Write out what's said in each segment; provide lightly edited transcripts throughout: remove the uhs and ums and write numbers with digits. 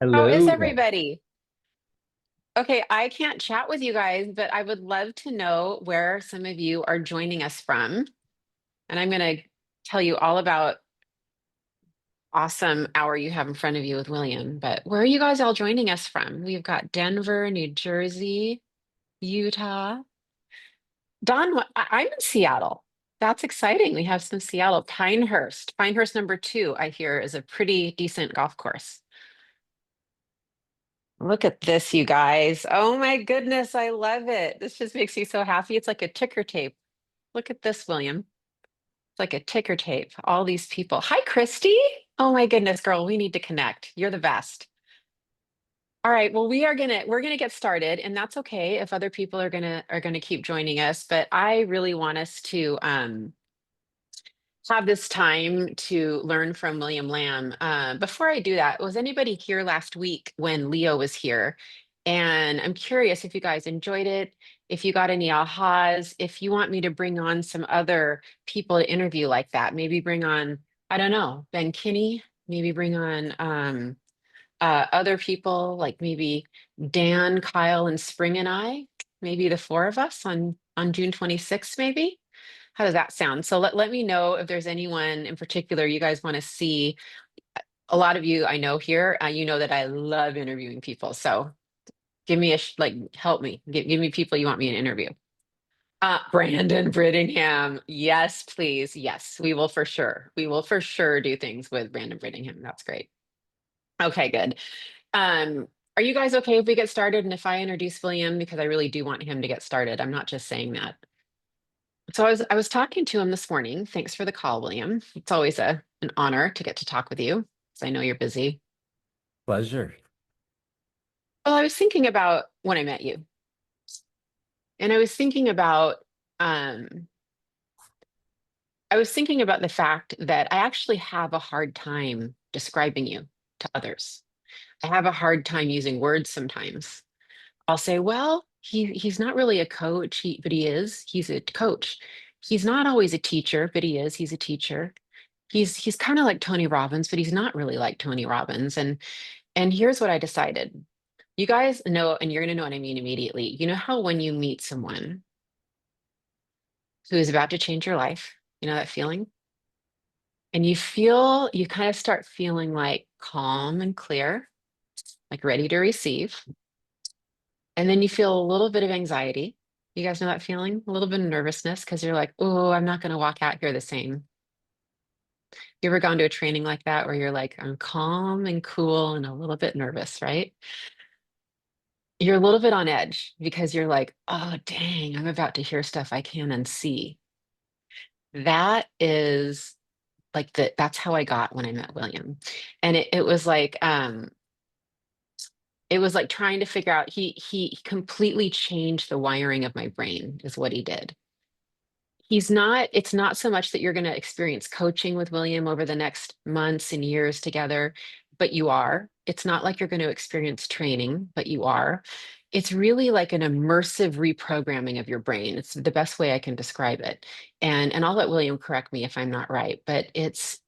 How is Hello. everybody? Okay, I can't chat with you guys, but I would love to know where some of you are joining us from. And I'm going to tell you all about awesome hour you have in front of you with William. But where are you guys all joining us from? We've got Denver, New Jersey, Utah. Don, I'm in Seattle. That's exciting. We have some Seattle. Pinehurst. Pinehurst number two, I hear, is a pretty decent golf course. Look at this, you guys. Oh my goodness, I love it. This just makes me so happy. It's like a ticker tape. Look at this, William. It's like a ticker tape. All these people. Hi, Christy. Oh my goodness, girl, we need to connect. You're the best. All right, well, we're gonna get started, and that's okay if other people are gonna keep joining us. But I really want us to have this time to learn from William Lam. Before I do that, was anybody here last week when Leo was here? And I'm curious if you guys enjoyed it, if you got any ahas, if you want me to bring on some other people to interview like that, maybe bring on, I don't know, Ben Kinney, maybe bring on other people like maybe Dan, Kyle, and Spring and I, maybe the four of us on June 26th, maybe. How does that sound? So let me know if there's anyone in particular you guys want to see. A lot of you I know here, you know that I love interviewing people. So give me like, help me. Give me people you want me to interview. Brandon Brittingham. Yes, please. Yes, we will for sure. We will for sure do things with Brandon Brittingham. That's great. Okay, good. Um, are you guys okay if we get started and if I introduce William because I really do want him to get started. I'm not just saying that. So I was talking to him this morning. Thanks for the call, William. It's always an honor to get to talk with you, because I know you're busy. Pleasure. Well, I was thinking about when I met you, and um I was thinking about the fact that I actually have a hard time describing you to others. I have a hard time using words sometimes. I'll say, well, he's not really a coach, but he is. He's a coach. He's not always a teacher, but he is. He's a teacher. He's kind of like Tony Robbins, but he's not really like Tony Robbins. And here's what I decided. You guys know, and you're gonna know what I mean immediately. You know how when you meet someone who is about to change your life, you know that feeling? And you kind of start feeling like calm and clear, like ready to receive. And then you feel a little bit of anxiety. You guys know that feeling? A little bit of nervousness because you're like, oh, I'm not going to walk out here the same. You ever gone to a training like that where you're like, I'm calm and cool and a little bit nervous, right? You're a little bit on edge because you're like, oh, dang, I'm about to hear stuff I can't unsee. That is that's how I got when I met William. And it was like trying to figure out he completely changed the wiring of my brain is what he did. It's not so much that you're going to experience coaching with William over the next months and years together, but you are. It's not like you're going to experience training, but you are. It's really like an immersive reprogramming of your brain. It's the best way I can describe it. And I'll let William correct me if I'm not right, but it's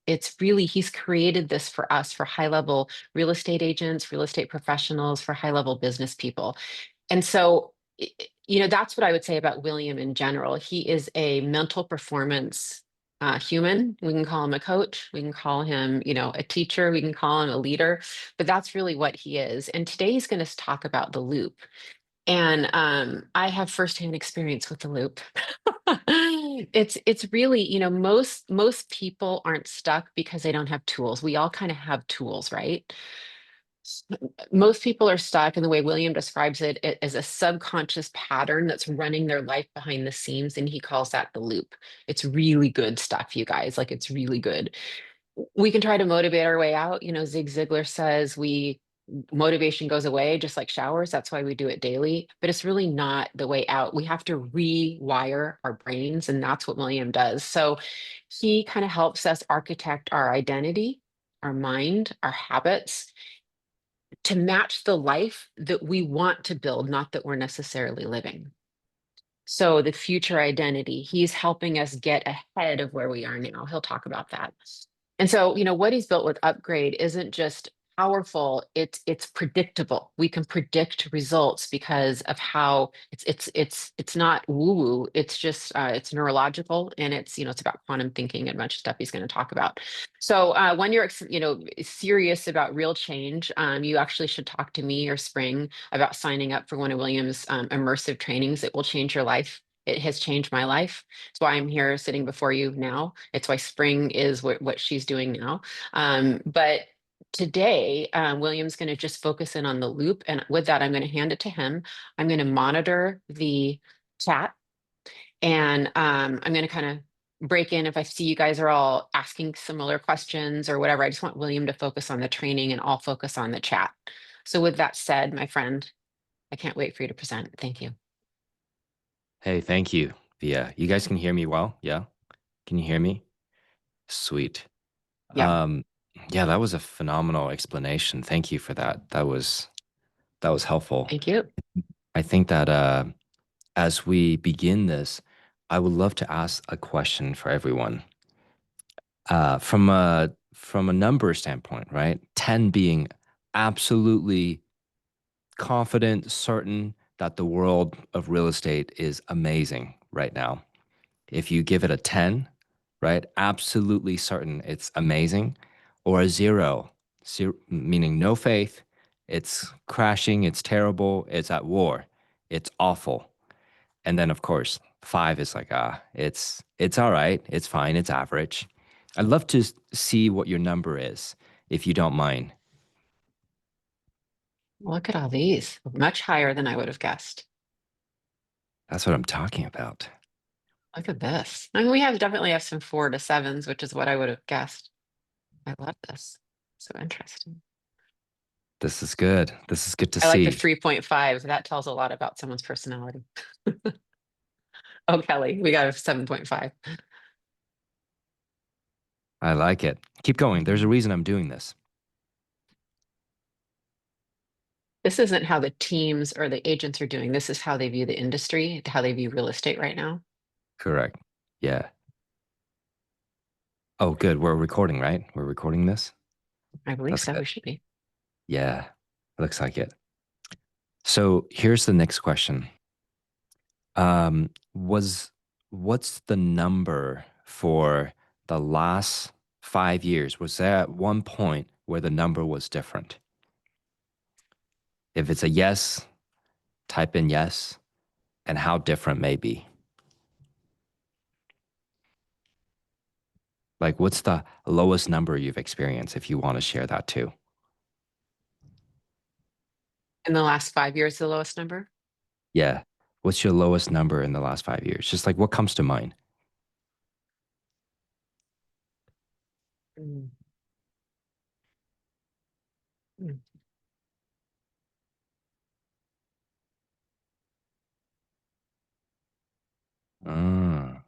really he's created this for us for high level real estate agents, real estate professionals, for high level business people. And so, that's what I would say about William in general. He is a mental performance human. We can call him a coach. We can call him, a teacher. We can call him a leader, but that's really what he is. And today he's going to talk about the loop. And I have firsthand experience with the loop. It's really, most people aren't stuck because they don't have tools. We all kind of have tools, right? Most people are stuck in the way William describes it as a subconscious pattern that's running their life behind the scenes, and he calls that the loop. It's really good stuff, you guys. Like it's really good. We can try to motivate our way out. Zig Ziglar says we motivation goes away just like showers. That's why we do it daily. But it's really not the way out. We have to rewire our brains, and that's what William does. So he kind of helps us architect our identity, our mind, our habits to match the life that we want to build, not that we're necessarily living. So the future identity, he's helping us get ahead of where we are now. He'll talk about that. And so, what he's built with Upgrade isn't just powerful. It's predictable. We can predict results because of how it's not woo-woo. It's just it's neurological, and it's about quantum thinking and a bunch of stuff he's going to talk about. So when you're serious about real change, you actually should talk to me or Spring about signing up for one of William's immersive trainings. It will change your life. It has changed my life. It's why I'm here sitting before you now. It's why Spring is what she's doing now. But today, William's going to just focus in on the loop. And with that, I'm going to hand it to him. I'm going to monitor the chat, and I'm going to kind of break in if I see you guys are all asking similar questions or whatever. I just want William to focus on the training and I'll focus on the chat. So with that said, my friend, I can't wait for you to present. Thank you. Hey, thank you, Via. You guys can hear me well? Yeah? Can you hear me? Sweet. Yep. Yeah, that was a phenomenal explanation. Thank you for that. That was helpful. Thank you. I think that as we begin this, I would love to ask a question for everyone. From a number standpoint, right? 10 being absolutely confident, certain that the world of real estate is amazing right now. If you give it a 10, right, absolutely certain it's amazing, or a zero, zero meaning no faith, it's crashing, it's terrible, it's at war, it's awful. And then of course, five is like, it's all right, it's fine, it's average. I'd love to see what your number is, if you don't mind. Look at all these. Much higher than I would have guessed. That's what I'm talking about. Look at this. I mean, we definitely have some 4 to 7s, which is what I would have guessed. I love this. So interesting. This is good. This is good to I like the see. 3.5. That tells a lot about someone's personality. Oh, Kelly, we got a 7.5. I like it. Keep going. There's a Mhm. reason I'm doing this. This isn't how the teams or the agents are doing. This is how they view the industry, how they view real estate right now. Correct. Yeah. Oh, good. We're recording, right? We're recording this. I believe That's so. good. We should be. Yeah. Looks like it. So here's the next question. Was what's the number for the last 5 years? Was there at one point where the number was different? If it's a yes, type in yes, and how different may be. Like, what's the lowest number you've experienced if you want to share that too? In the last 5 years, the lowest number. Yeah. What's your lowest number in the last 5 years? Just like what comes to mind? Mm, mm. Mm.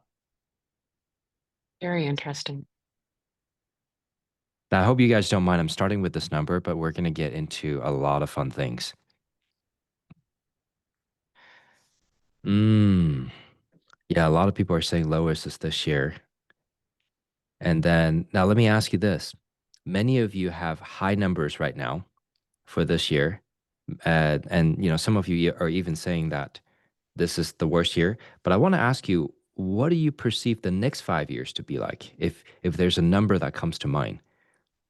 Very interesting. Now, I hope you guys don't mind. I'm starting with this number, but we're going to get into a lot of fun things. Mm. Yeah, a lot of people are saying lowest is this year. And then now let me ask you this. Many of you have high numbers right now for this year. And some of you are even saying that this is the worst year. But I want to ask you, what do you perceive the next 5 years to be like? If there's a number that comes to mind,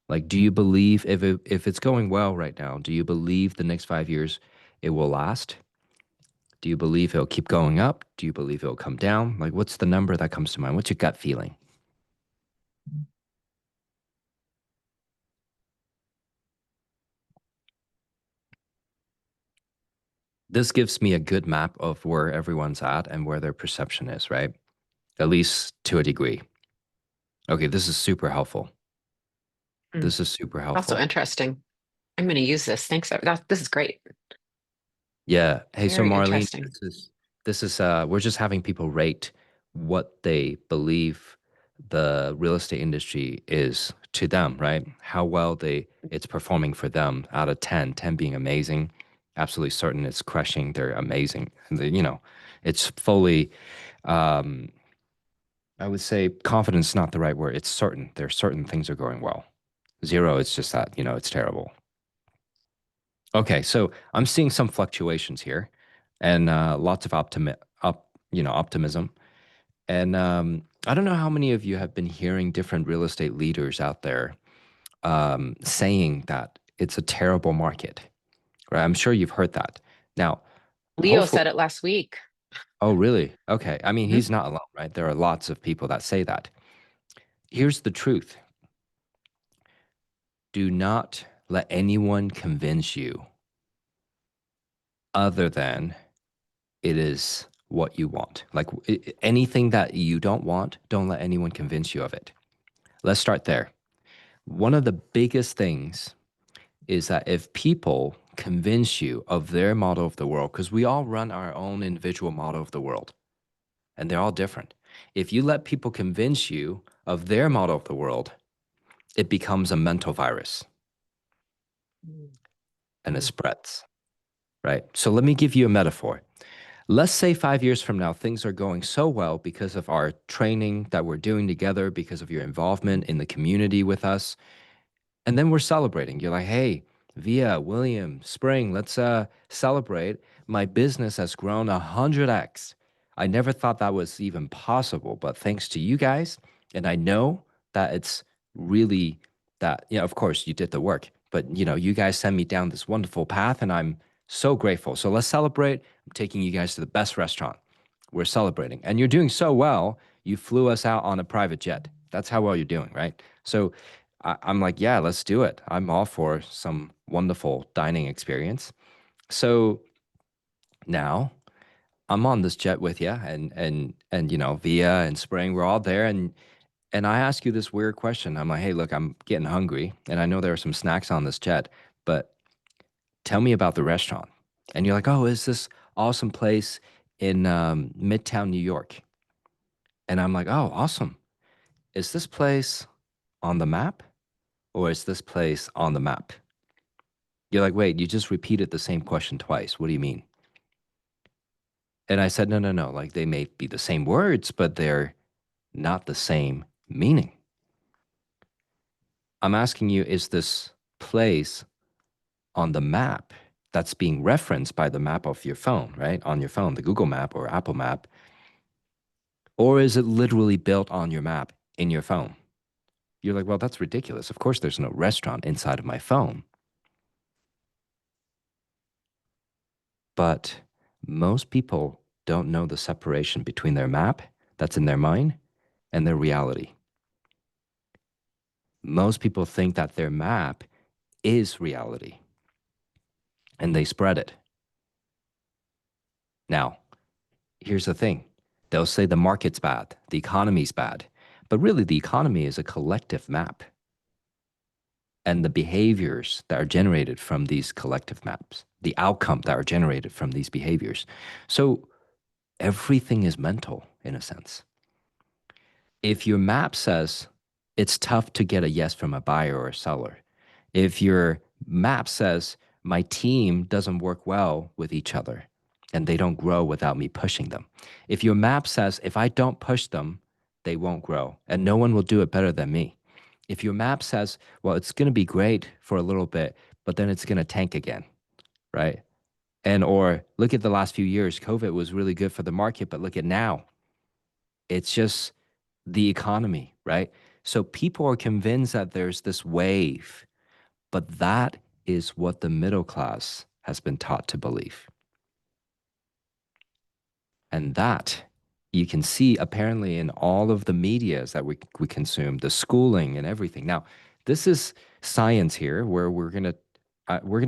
like, do you believe if it's going well right now, do you believe the next 5 years it will last? Do you believe it'll keep going up? Do you believe it'll come down? Like, what's the number that comes to mind? What's your gut feeling? This gives me a good map of where everyone's at and where their perception is, right? At least to a degree. Okay, this is super helpful. Mm. This is super Also helpful. interesting. I'm going to use this. Thanks. This is great. Yeah. Hey, so Very Marlene, interesting. this is we're just having people rate what they believe the real estate industry is to them, right? How well it's performing for them out of 10, 10 being amazing, absolutely certain it's crushing, they're amazing. And it's fully um I would say confidence is not the right word. It's certain. There's certain things are going well. Zero, it's just that, it's terrible. Okay, so I'm seeing some fluctuations here, and lots of optimism. And I don't know how many of you have been hearing different real estate leaders out there saying that it's a terrible market, right? I'm sure you've heard that. Now, Leo hopefully, said it last week. oh, really? Okay. I mean, Mhm. he's not alone, right? There are lots of people that say that. Here's the truth. Do not let anyone convince you other than it is what you want. Like anything that you don't want, don't let anyone convince you of it. Let's start there. One of the biggest things is that if people convince you of their model of the world, because we all run our own individual model of the world, and they're all different. If you let people convince you of their model of the world, it becomes a mental virus and it Mm. spreads, right? So let me give you a metaphor. Let's say 5 years from now, things are going so well because of our training that we're doing together, because of your involvement in the community with us. And then we're celebrating. You're like, hey, Via, William, Spring, let's celebrate. My business has grown 100x. I never thought that was even possible, but thanks to you guys, and I know that it's really that, of course you did the work, but you guys sent me down this wonderful path and I'm so grateful. So let's celebrate. I'm taking you guys to the best restaurant. We're celebrating. And you're doing so well, you flew us out on a private jet. That's how well you're doing, right? So I'm like, yeah, let's do it. I'm all for some wonderful dining experience. So now I'm on this jet with you, and Via and Spring, we're all there, and I ask you this weird question. I'm like, hey, look, I'm getting hungry, and I know there are some snacks on this jet, but tell me about the restaurant. And you're like, oh, it's this awesome place in Midtown New York. And I'm like, oh, awesome. Is this place on the map, or is this place on the map? You're like, wait, you just repeated the same question twice. What do you mean? And I said, no, no, no. Like they may be the same words, but they're not the same meaning. I'm asking you, is this place on the map that's being referenced by the map of your phone, right? On your phone, the Google map or Apple map, or is it literally built on your map in your phone? You're like, well, that's ridiculous. Of course, there's no restaurant inside of my phone. But most people don't know the separation between their map that's in their mind and their reality. Most people think that their map is reality and they spread it. Now, here's the thing. They'll say the market's bad, the economy's bad, but really the economy is a collective map and the behaviors that are generated from these collective maps, the outcome that are generated from these behaviors. So everything is mental in a sense. If your map says it's tough to get a yes from a buyer or a seller, if your map says my team doesn't work well with each other and they don't grow without me pushing them, if your map says if I don't push them, they won't grow and no one will do it better than me. If your map says, well, it's going to be great for a little bit, but then it's going to tank again, right? And or look at the last few years, COVID was really good for the market, but look at now. It's just the economy, right? So people are convinced that there's this wave, but that is what the middle class has been taught to believe. And that you can see apparently in all of the medias that we consume, the schooling and everything. Now, this is science here where we're gonna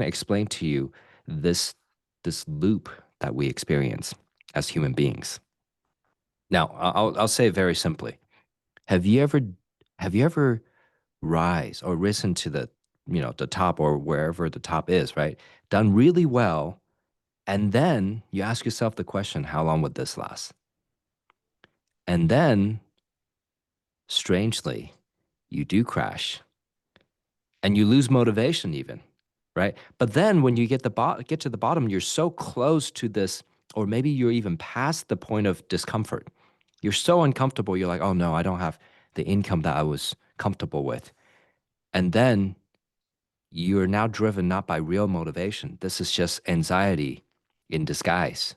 explain to you this this loop that we experience as human beings. Now, I'll say it very simply. Have you ever have you ever rise or risen to the top or wherever the top is, right? Done really well, and then you ask yourself the question, how long would this last? And then, strangely, you do crash and you lose motivation even, right? But then when you get to the bottom, you're so close to this, or maybe you're even past the point of discomfort. You're so uncomfortable, you're like, oh no, I don't have the income that I was comfortable with. And then you're now driven not by real motivation. This is just anxiety in disguise,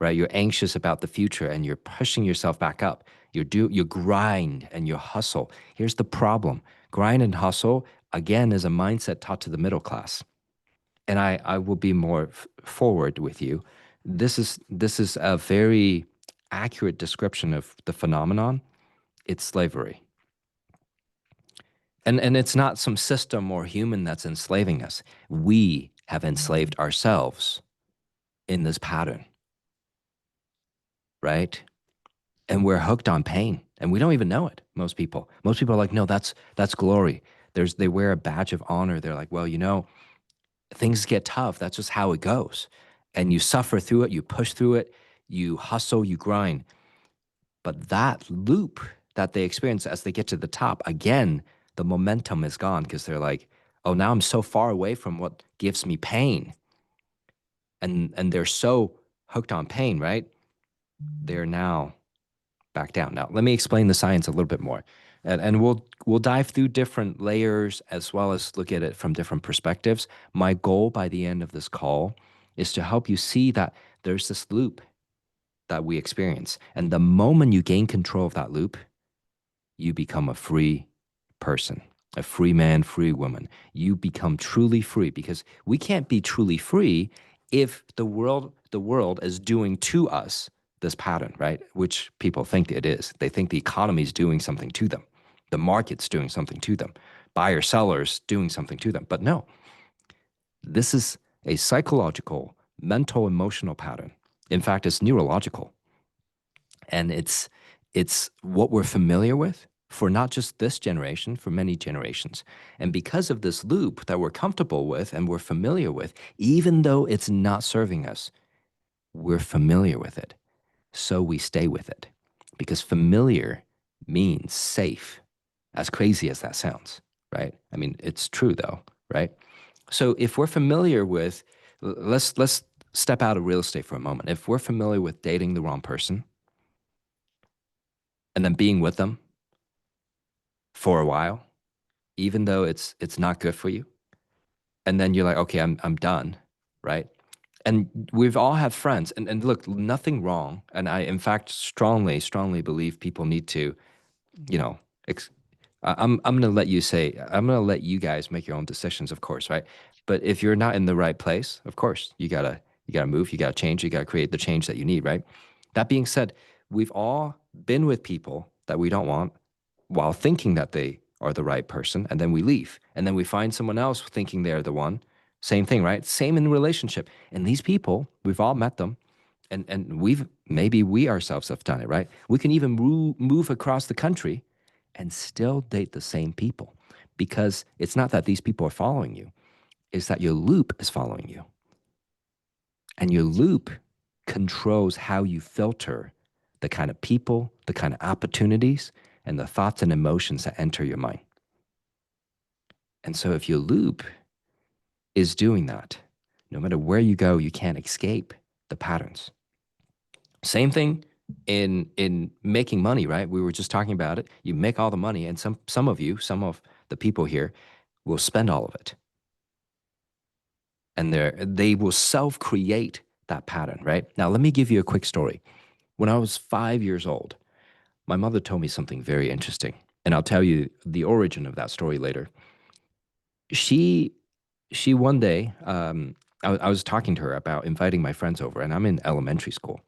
right? You're anxious about the future and you're pushing yourself back up. You grind and you hustle. Here's the problem. Grind and hustle, again, is a mindset taught to the middle class. And I will be more forward with you. This is a very accurate description of the phenomenon. It's slavery. And it's not some system or human that's enslaving us. We have enslaved ourselves in this pattern, right? And we're hooked on pain and we don't even know it. Most people are like, no, that's glory. They wear a badge of honor. They're like, well, things get tough. That's just how it goes. And you suffer through it, you push through it, you hustle, you grind. But that loop that they experience as they get to the top, again, the momentum is gone because they're like, oh, now I'm so far away from what gives me pain. And they're so hooked on pain, right? They're now back down. Now, let me explain the science a little bit more. And we'll dive through different layers as well as look at it from different perspectives. My goal by the end of this call is to help you see that there's this loop that we experience. And the moment you gain control of that loop, you become a free person, a free man, free woman. You become truly free because we can't be truly free if the world is doing to us this pattern, right? Which people think it is. They think the economy is doing something to them. The market's doing something to them. Buyer sellers doing something to them. But no, this is a psychological, mental, emotional pattern. In fact, it's neurological. And it's what we're familiar with for not just this generation, for many generations. And because of this loop that we're comfortable with and we're familiar with, even though it's not serving us, we're familiar with it. So we stay with it. Because familiar means safe, as crazy as that sounds, right? I mean, it's true though, right? So if we're familiar with, let's step out of real estate for a moment. If we're familiar with dating the wrong person, and then being with them for a while, even though it's not good for you. And then you're like, okay, I'm done, right? And we've all had friends, and look, nothing wrong. And I, in fact, strongly believe people need to, you know, I'm gonna let you say, I'm gonna let you guys make your own decisions, of course, right? But if you're not in the right place, of course, you gotta move, you gotta change, you gotta create the change that you need, right? That being said, we've all been with people that we don't want while thinking that they are the right person, and then we leave. And then we find someone else thinking they're the one. Same thing, right? Same in relationship. And these people, we've all met them, and maybe we ourselves have done it, right? We can even move across the country and still date the same people because it's not that these people are following you, it's that your loop is following you. And your loop controls how you filter the kind of people, the kind of opportunities, and the thoughts and emotions that enter your mind. And so if your loop is doing that, no matter where you go, you can't escape the patterns. Same thing in making money, right? We were just talking about it. You make all the money, and some of the people here will spend all of it. And they will self-create that pattern, right? Now, let me give you a quick story. When I was 5 years old, my mother told me something very interesting, and I'll tell you the origin of that story later. She she one day, I was talking to her about inviting my friends over, and I'm in elementary school.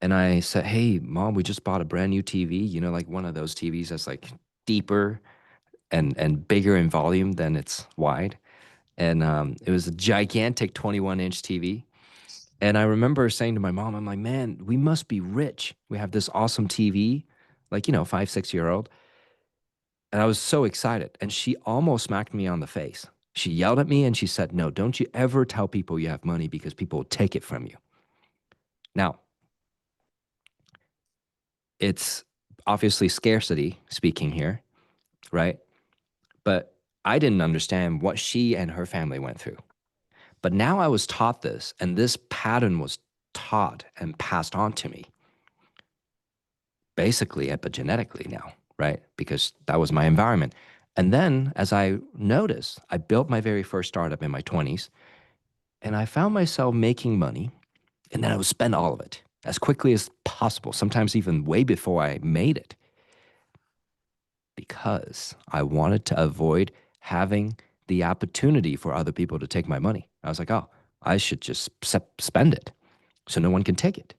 And I said, "Hey, mom, we just bought a brand new TV. Like one of those TVs that's like deeper and bigger in volume than it's wide." And it was a gigantic 21-inch TV. And I remember saying to my mom, I'm like, "Man, we must be rich. We have this awesome TV, like 5, 6 year old." And I was so excited. And she almost smacked me on the face. She yelled at me and she said, "No, don't you ever tell people you have money because people will take it from you." Now, it's obviously scarcity speaking here, right? But I didn't understand what she and her family went through. But now I was taught this, and this pattern was taught and passed on to me, basically epigenetically now, right? Because that was my environment. And then as I noticed, I built my very first startup in my 20s and I found myself making money and then I would spend all of it as quickly as possible, sometimes even way before I made it, because I wanted to avoid having the opportunity for other people to take my money. I was like, oh, I should just spend it so no one can take it.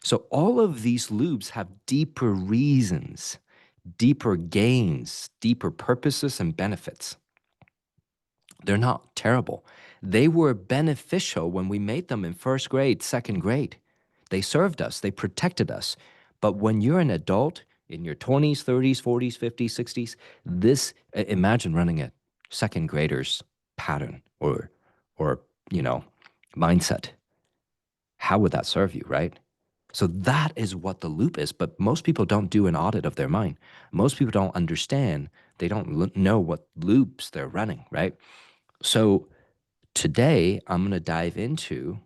So all of these loops have deeper reasons, deeper gains, deeper purposes and benefits. They're not terrible. They were beneficial when we made them in first grade, second grade. They served us, they protected us. But when you're an adult in your 20s, 30s, 40s, 50s, 60s, imagine running a second grader's pattern or, you know, mindset. How would that serve you, right? So that is what the loop is. But most people don't do an audit of their mind. Most people don't understand. They don't know what loops they're running, right? So today, I'm going to dive into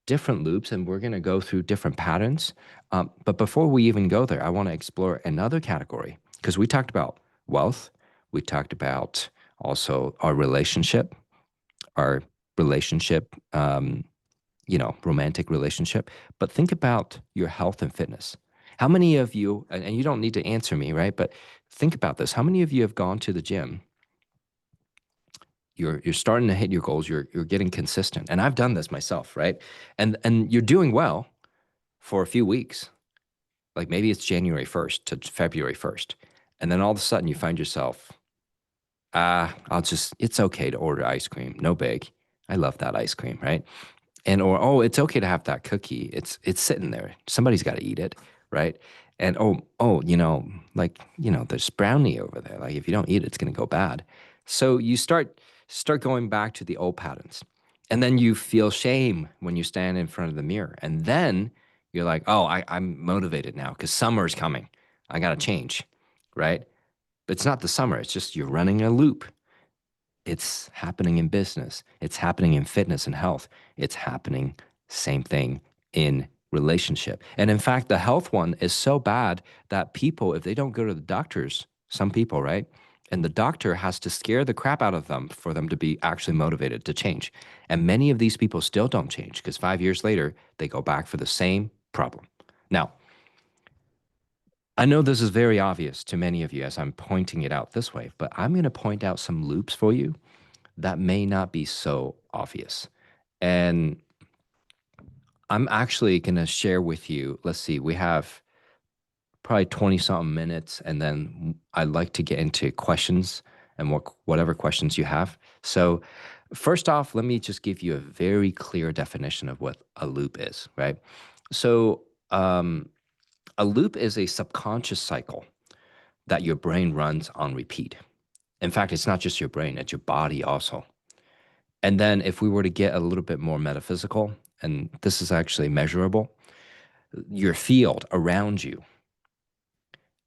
different loops and we're going to go through different patterns. But before we even go there, I want to explore another category because we talked about wealth. We talked about also our relationship, romantic relationship. But think about your health and fitness. How many of you, and you don't need to answer me, right? But think about this. How many of you have gone to the gym? You're starting to hit your goals, you're getting consistent, and I've done this myself, right? And you're doing well for a few weeks, like maybe it's January 1st to February 1st, and then all of a sudden you find yourself, it's okay to order ice cream, no big, I love that ice cream, right? And or oh, it's okay to have that cookie. It's sitting there. Somebody's got to eat it, right? And there's brownie over there. Like if you don't eat it, it's gonna go bad. So you start going back to the old patterns. And then you feel shame when you stand in front of the mirror. And then you're like, oh, I'm motivated now because summer's coming. I gotta change, right? But it's not the summer, it's just you're running a loop. It's happening in business. It's happening in fitness and health. It's happening, same thing, in relationship. And in fact, the health one is so bad that people, if they don't go to the doctors, some people, right? And the doctor has to scare the crap out of them for them to be actually motivated to change. And many of these people still don't change because 5 years later, they go back for the same problem. Now, I know this is very obvious to many of you as I'm pointing it out this way, but I'm going to point out some loops for you that may not be so obvious. And I'm actually going to share with you. Let's see, we have probably 20 something minutes, and then I'd like to get into questions and whatever questions you have. So, first off, let me just give you a very clear definition of what a loop is, right? So, a loop is a subconscious cycle that your brain runs on repeat. In fact, it's not just your brain, it's your body also. And then if we were to get a little bit more metaphysical, and this is actually measurable, your field around you,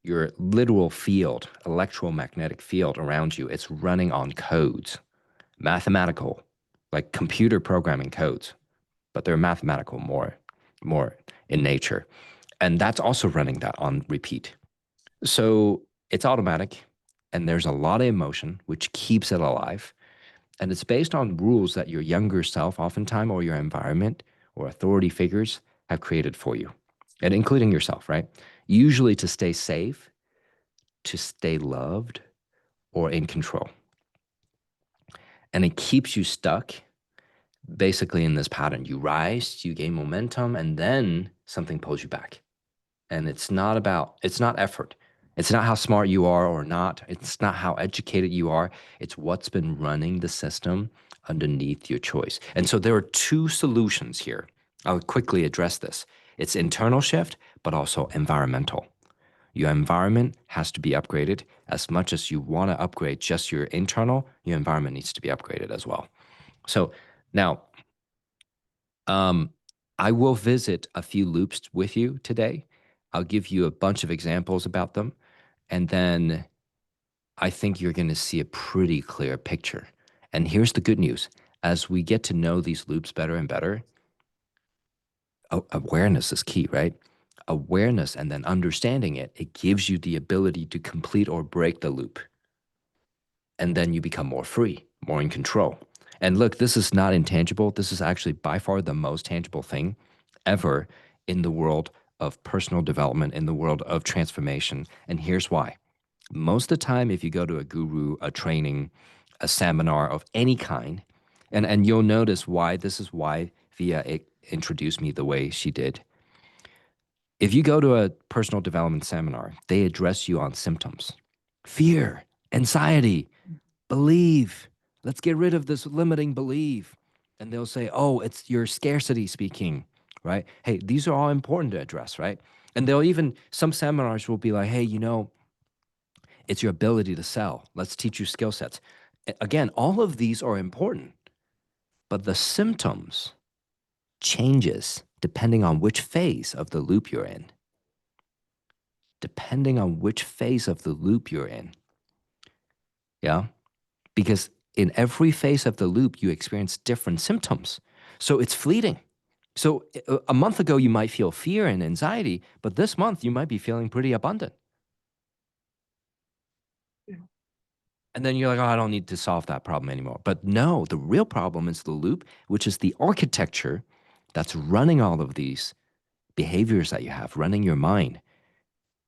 your literal field, electromagnetic field around you, it's running on codes, mathematical, like computer programming codes, but they're mathematical more in nature. And that's also running that on repeat. So it's automatic and there's a lot of emotion, which keeps it alive. And it's based on rules that your younger self, oftentimes, or your environment or authority figures have created for you, and including yourself, right? Usually to stay safe, to stay loved, or in control. And it keeps you stuck basically in this pattern. You rise, you gain momentum, and then something pulls you back. And it's not effort. It's not how smart you are or not. It's not how educated you are. It's what's been running the system underneath your choice. And so there are two solutions here. I'll quickly address this. It's internal shift, but also environmental. Your environment has to be upgraded as much as you want to upgrade just your internal, your environment needs to be upgraded as well. So now, um, I will visit a few loops with you today. I'll give you a bunch of examples about them. And then I think you're going to see a pretty clear picture. And here's the good news. As we get to know these loops better and better, awareness is key, right? Awareness and then understanding it, it gives you the ability to complete or break the loop. and then you become more free, more in control. And look, this is not intangible. This is actually by far the most tangible thing ever in the world of personal development, in the world of transformation. And here's why. Most of the time, if you go to a guru, a training, a seminar of any kind, and you'll notice why this is why Via introduced me the way she did. If you go to a personal development seminar, they address you on symptoms, fear, anxiety, believe. Let's get rid of this limiting belief. And they'll say, oh, it's your scarcity speaking, right? Hey, these are all important to address, right? And they'll even, some seminars will be like, hey, it's your ability to sell. Let's teach you skill sets. Again, all of these are important, but the symptoms changes depending on which phase of the loop you're in. Depending on which phase of the loop you're in. Yeah. Because in every phase of the loop, you experience different symptoms. So it's fleeting. So a month ago, you might feel fear and anxiety, but this month, you might be feeling pretty abundant. And then you're like, oh, I don't need to solve that problem anymore. But no, the real problem is the loop, which is the architecture that's running all of these behaviors that you have, running your mind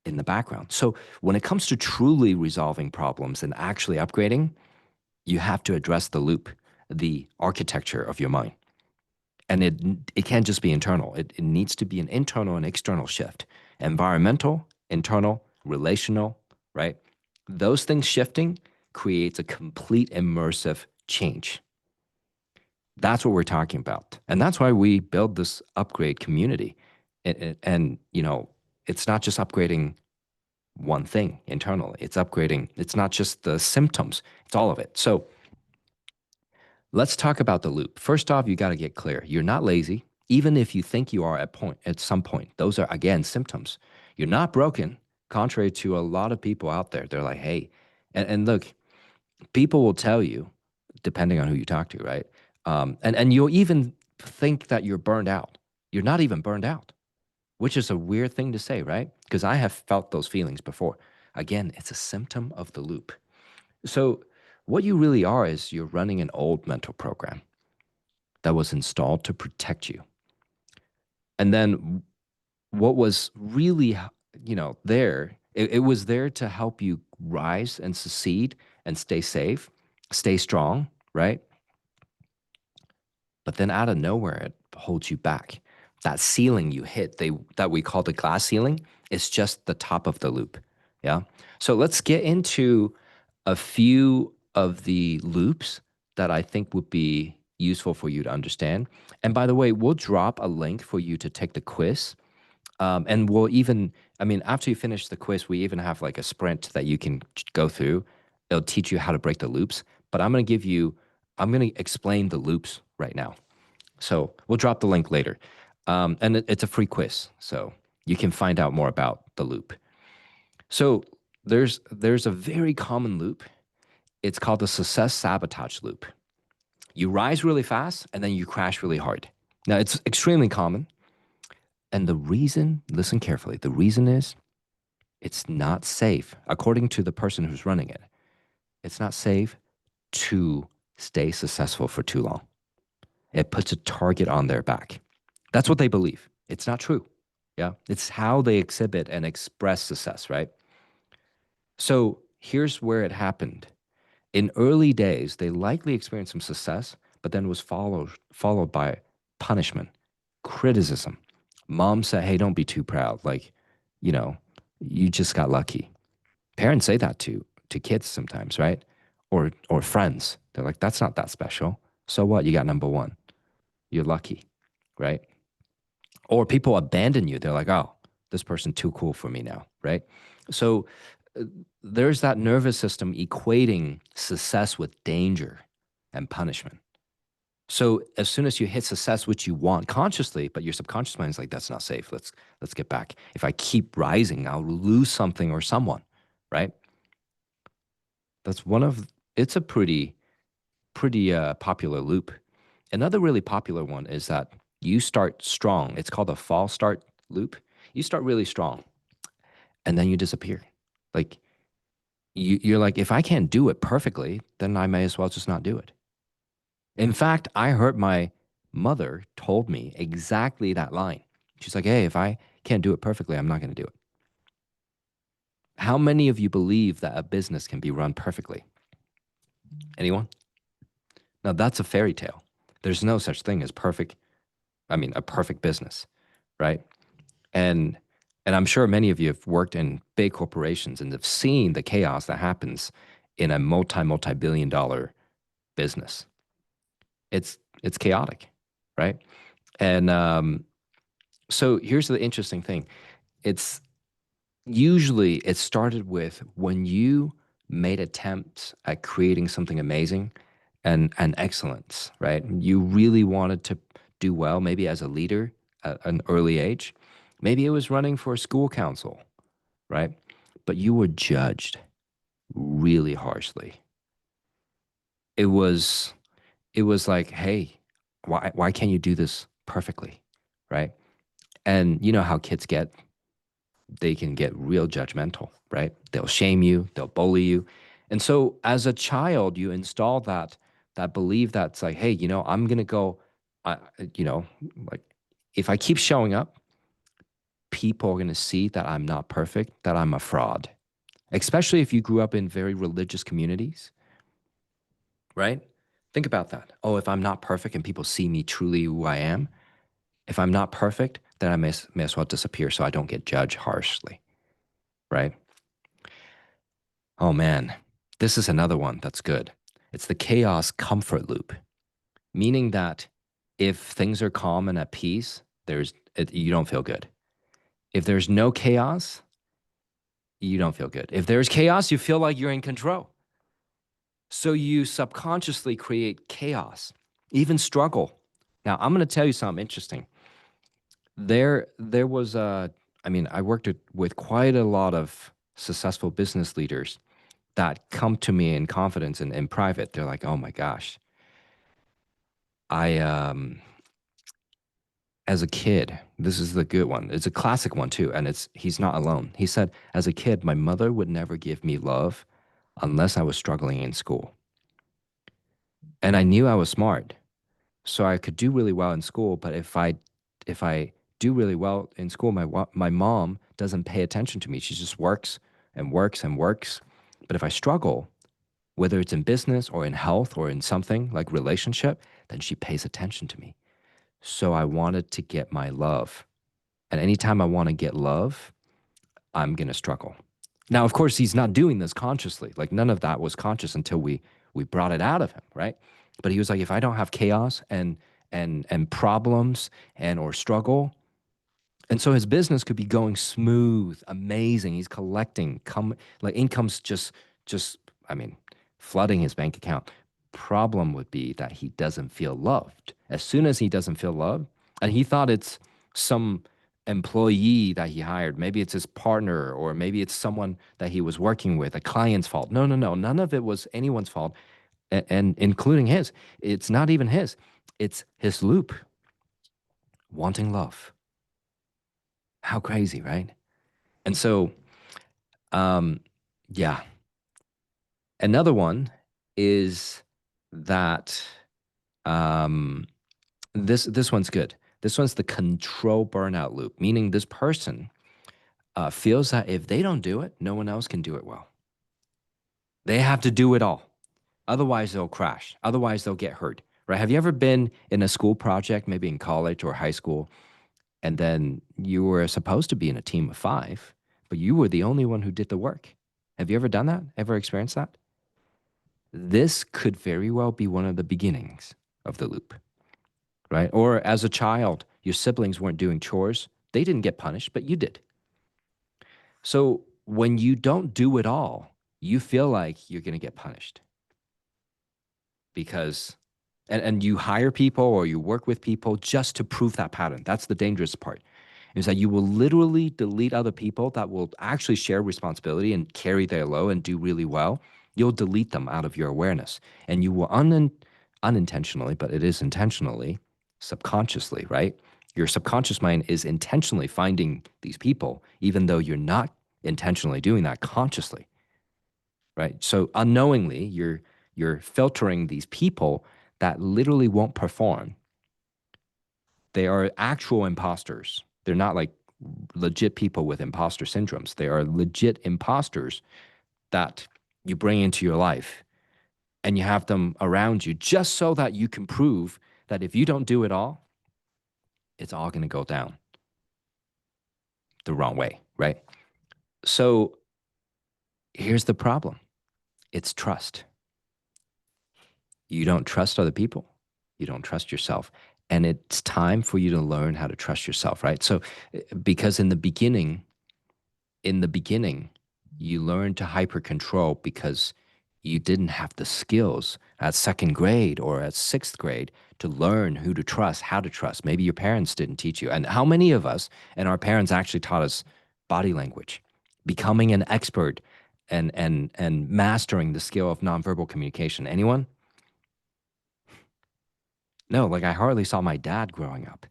in the background. So when it comes to truly resolving problems and actually upgrading, you have to address the loop, the architecture of your mind. And it can't just be internal. It needs to be an internal and external shift. Environmental, internal, relational, right? Those things shifting creates a complete immersive change. That's what we're talking about. And that's why we build this upgrade community. And it's not just upgrading one thing internally. It's upgrading. It's not just the symptoms. It's all of it. So let's talk about the loop. First off, you got to get clear. You're not lazy, even if you think you are at some point. Those are, again, symptoms. You're not broken, contrary to a lot of people out there. They're like, hey, and look, people will tell you, depending on who you talk to, right? And you'll even think that you're burned out. You're not even burned out, which is a weird thing to say, right? Because I have felt those feelings before. Again, it's a symptom of the loop. So what you really are is you're running an old mental program that was installed to protect you. And then what was really, there, it was there to help you rise and succeed and stay safe, stay strong, right? But then out of nowhere, it holds you back. That ceiling you hit, that we call the glass ceiling, is just the top of the loop. Yeah. So let's get into a few of the loops that I think would be useful for you to understand. And by the way, we'll drop a link for you to take the quiz. And we'll even, I mean, after you finish the quiz, we even have like a sprint that you can go through. It'll teach you how to break the loops. But I'm going to explain the loops right now. So we'll drop the link later. And it's a free quiz. So you can find out more about the loop. So there's a very common loop. It's called the success sabotage loop. You rise really fast and then you crash really hard. Now it's extremely common. And the reason, listen carefully, the reason is it's not safe, according to the person who's running it. It's not safe to stay successful for too long. It puts a target on their back. That's what they believe. It's not true. Yeah. It's how they exhibit and express success, right? So here's where it happened. In early days, they likely experienced some success, but then was followed by punishment, criticism. Mom said, hey, don't be too proud. Like, you know, you just got lucky. Parents say that to kids sometimes, right? Or friends. They're like, that's not that special. So what? You got number one. You're lucky, right? Or people abandon you. They're like, oh, this person too cool for me now, right? So uh, there's that nervous system equating success with danger and punishment. So as soon as you hit success, which you want consciously, but your subconscious mind is like, that's not safe. Let's get back. If I keep rising, I'll lose something or someone, right? That's it's a pretty popular loop. Another really popular one is that you start strong. It's called a false start loop. You start really strong and then you disappear. Like you're like, if I can't do it perfectly, then I may as well just not do it. In fact, I heard my mother told me exactly that line. She's like, hey, if I can't do it perfectly, I'm not going to do it. How many of you believe that a business can be run perfectly? Anyone? Now, that's a fairy tale. There's no such thing as perfect, I mean, a perfect business, right? And and I'm sure many of you have worked in big corporations and have seen the chaos that happens in a multi-billion dollar business. It's chaotic, right? And so here's the interesting thing. It's usually it started with when you made attempts at creating something amazing and excellence, right? You really wanted to do well, maybe as a leader at an early age. Maybe it was running for school council, right? But you were judged really harshly. It was it was like, hey, why can't you do this perfectly, right? And you know how kids get, they can get real judgmental, right? They'll shame you, they'll bully you. And so as a child, you install that belief that's like, hey, I'm gonna go, uh, you know, like if I keep showing up, people are gonna see that I'm not perfect, that I'm a fraud. Especially if you grew up in very religious communities, right? Think about that. Oh, if I'm not perfect and people see me truly who I am, if I'm not perfect, then I may as well disappear so I don't get judged harshly, right? Oh man, this is another one that's good. It's the chaos comfort loop, meaning that if things are calm and at peace, you don't feel good. If there's no chaos, you don't feel good. If there's chaos, you feel like you're in control. So you subconsciously create chaos, even struggle. Now, I'm going to tell you something interesting. There was I mean, I worked with quite a lot of successful business leaders that come to me in confidence and in private. They're like, oh my gosh, I as a kid, this is the good one. It's a classic one too, and he's not alone. He said, as a kid, my mother would never give me love unless I was struggling in school. And I knew I was smart, so I could do really well in school, but if I do really well in school, my mom doesn't pay attention to me. She just works and works and works. But if I struggle, whether it's in business or in health or in something like relationship, then she pays attention to me. So I wanted to get my love. And anytime I want to get love, I'm going to struggle. Now, of course, he's not doing this consciously. Like none of that was conscious until we brought it out of him, right? But he was like, if I don't have chaos and problems and or struggle, and so his business could be going smooth, amazing. He's collecting like income's just I mean, flooding his bank account. Problem would be that he doesn't feel loved. As soon as he doesn't feel loved, and he thought it's some employee that he hired, maybe it's his partner or maybe it's someone that he was working with, a client's fault. No, no, no. None of it was anyone's fault, and including his. It's not even his. It's his loop, wanting love. How crazy, right? And so, um, yeah. Another one is that um, this one's good. This one's the control burnout loop, meaning this person feels that if they don't do it, no one else can do it well. They have to do it all. Otherwise, they'll crash. Otherwise, they'll get hurt. Right? Have you ever been in a school project, maybe in college or high school, and then you were supposed to be in a team of five, but you were the only one who did the work? Have you ever done that? Ever experienced that? This could very well be one of the beginnings of the loop, right? Or as a child, your siblings weren't doing chores. They didn't get punished, but you did. So when you don't do it all, you feel like you're going to get punished because, and you hire people or you work with people just to prove that pattern. That's the dangerous part, is that you will literally delete other people that will actually share responsibility and carry their load and do really well. You'll delete them out of your awareness, and you will unintentionally, but it is intentionally, subconsciously, right? Your subconscious mind is intentionally finding these people, even though you're not intentionally doing that consciously, right? So unknowingly, you're filtering these people that literally won't perform. They are actual imposters. They're not like legit people with imposter syndromes. They are legit imposters that you bring into your life and you have them around you just so that you can prove that if you don't do it all, it's all going to go down the wrong way, right? So here's the problem. It's trust. You don't trust other people. You don't trust yourself. And it's time for you to learn how to trust yourself, right? So, because in the beginning, you learn to hyper control because you didn't have the skills at second grade or at sixth grade to learn who to trust, how to trust. Maybe your parents didn't teach you. And how many of us and our parents actually taught us body language, becoming an expert and mastering the skill of nonverbal communication? Anyone? No, like I hardly saw my dad growing up,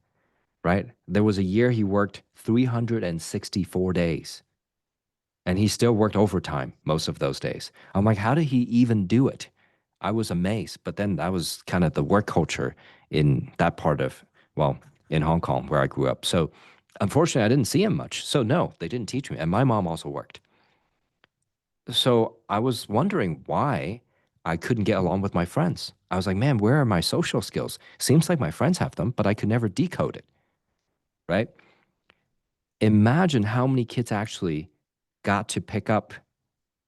right? There was a year he worked 364 days and he still worked overtime most of those days. I'm like, how did he even do it? I was amazed. But then that was kind of the work culture in that part of, well, in Hong Kong where I grew up. So unfortunately, I didn't see him much. So no, they didn't teach me. And my mom also worked. So I was wondering why I couldn't get along with my friends. I was like, man, where are my social skills? Seems like my friends have them, but I could never decode it, right? Imagine how many kids actually got to pick up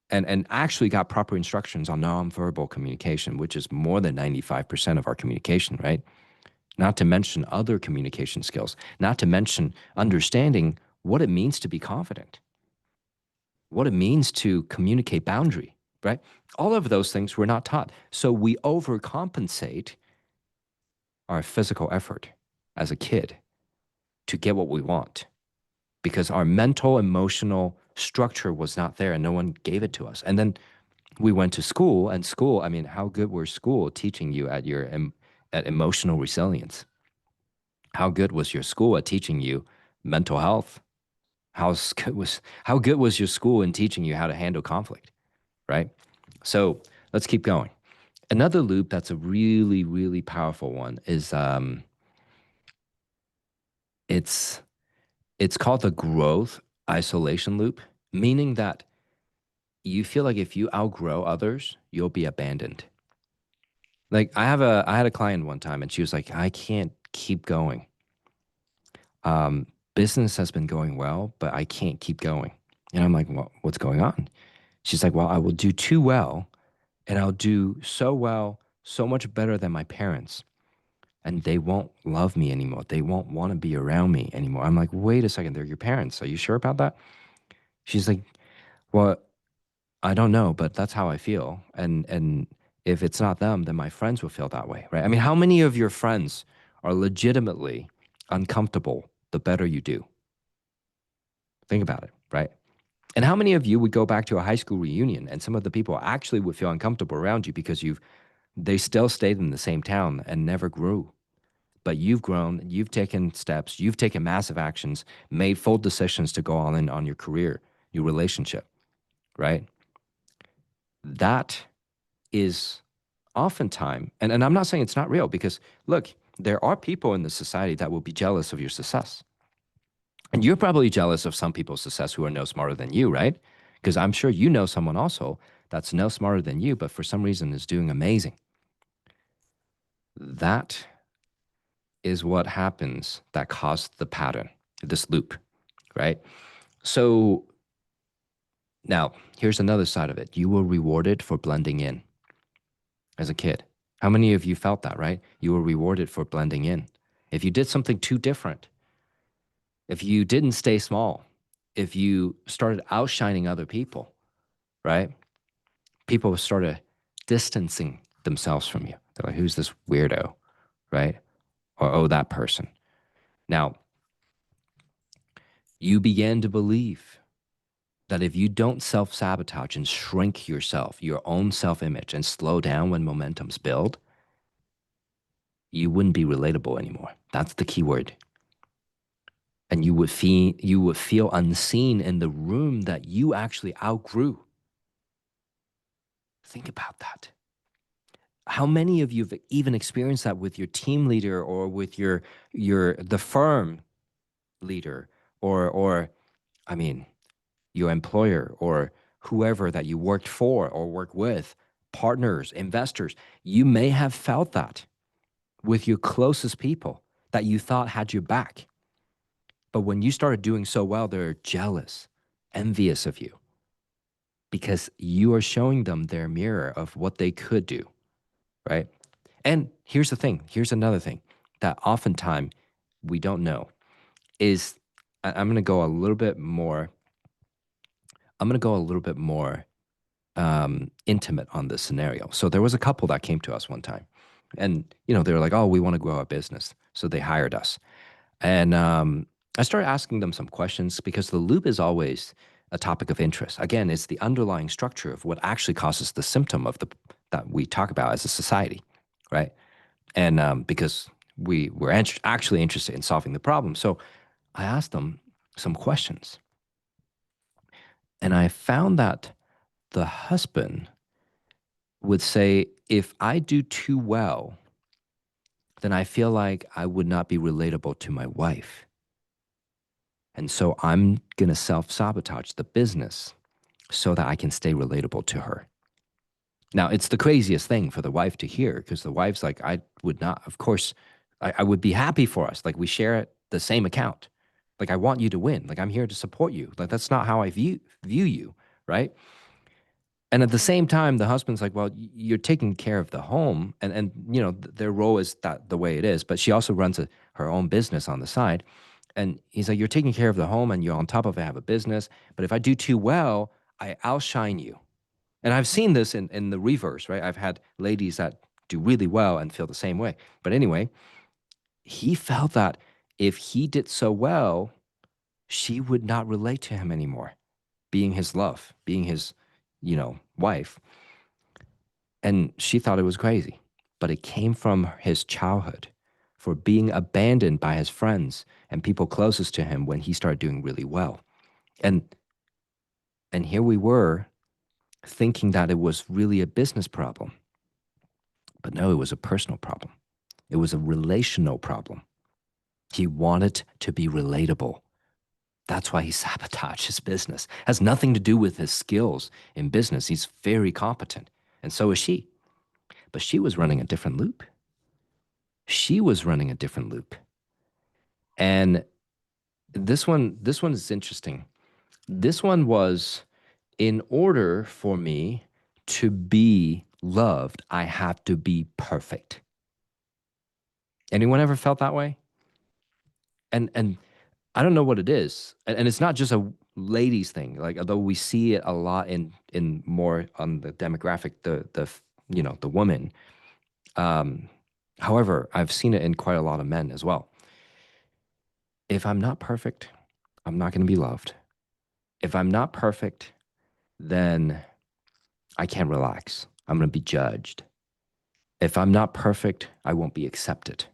and actually got proper instructions on nonverbal communication, which is more than 95% of our communication, right? Not to mention other communication skills, not to mention understanding what it means to be confident, what it means to communicate boundary, right? All of those things we're not taught. So we overcompensate our physical effort as a kid to get what we want because our mental, emotional structure was not there and no one gave it to us. And then we went to school, and school, I mean, how good was school teaching you at emotional resilience? How good was your school at teaching you mental health? How good was your school in teaching you how to handle conflict, right? So let's keep going. Another loop that's a really, really powerful one is it's it's called the growth isolation loop, meaning that you feel like if you outgrow others, you'll be abandoned. Like I had a client one time and she was like, I can't keep going. Um, Business has been going well, but I can't keep going. And I'm like, well, what's going on? She's like, well, I will do too well and I'll do so well, so much better than my parents. And they won't love me anymore. They won't want to be around me anymore. I'm like, wait a second, they're your parents. Are you sure about that? She's like, well, I don't know, but that's how I feel. And if it's not them, then my friends will feel that way, right? I mean, how many of your friends are legitimately uncomfortable the better you do? Think about it, right? And how many of you would go back to a high school reunion and some of the people actually would feel uncomfortable around you because they still stayed in the same town and never grew. But you've grown, you've taken steps, you've taken massive actions, made full decisions to go all in on your career, your relationship, right? That is oftentimes, and I'm not saying it's not real because look, there are people in the society that will be jealous of your success. And you're probably jealous of some people's success who are no smarter than you, right? Because I'm sure you know someone also that's no smarter than you, but for some reason is doing amazing. That is what happens that caused the pattern, this loop, right? So now here's another side of it. You were rewarded for blending in as a kid. How many of you felt that, right? You were rewarded for blending in. If you did something too different, if you didn't stay small, if you started outshining other people, right? People started distancing themselves from you. They're like, who's this weirdo, right? Or, oh, that person. Now, you began to believe that if you don't self sabotage and shrink yourself, your own self image, and slow down when momentums build, you wouldn't be relatable anymore. That's the key word. And you would feel unseen in the room that you actually outgrew. Think about that. How many of you have even experienced that with your team leader or with the firm leader or I mean, your employer or whoever that you worked for or work with, partners, investors? You may have felt that with your closest people that you thought had your back. But when you started doing so well, they're jealous, envious of you because you are showing them their mirror of what they could do, right? And here's the thing, here's another thing that oftentimes we don't know is I'm going to go a little bit more, intimate on this scenario. So there was a couple that came to us one time and, they were like, oh, we want to grow our business. So they hired us. And I started asking them some questions because the loop is always a topic of interest. Again, it's the underlying structure of what actually causes the symptom of that we talk about as a society, right? And because we were actually interested in solving the problem. So I asked them some questions. And I found that the husband would say, if I do too well, then I feel like I would not be relatable to my wife. And so I'm going to self-sabotage the business so that I can stay relatable to her. Now, it's the craziest thing for the wife to hear because the wife's like, I would not, of course, I would be happy for us. Like we share the same account. Like I want you to win. Like I'm here to support you. Like that's not how I view you, right? And at the same time, the husband's like, well, you're taking care of the home and their role is that the way it is, but she also runs her own business on the side. And he's like, you're taking care of the home and you're on top of it, have a business. But if I do too well, I outshine you. And I've seen this in the reverse, right? I've had ladies that do really well and feel the same way. But anyway, he felt that if he did so well, she would not relate to him anymore, being his love, being his, wife. And she thought it was crazy. But it came from his childhood for being abandoned by his friends and people closest to him when he started doing really well. And here we were thinking that it was really a business problem. But no, it was a personal problem. It was a relational problem. He wanted to be relatable. That's why he sabotaged his business. It has nothing to do with his skills in business. He's very competent, and so is she. But she was running a different loop. She was running a different loop. And this one is interesting. This one was, in order for me to be loved, I have to be perfect. Anyone ever felt that way? And I don't know what it is. And it's not just a ladies thing. Like although we see it a lot in more on the demographic, the woman. Um, However, I've seen it in quite a lot of men as well. If I'm not perfect, I'm not going to be loved. If I'm not perfect, then I can't relax. I'm going to be judged. If I'm not perfect, I won't be accepted,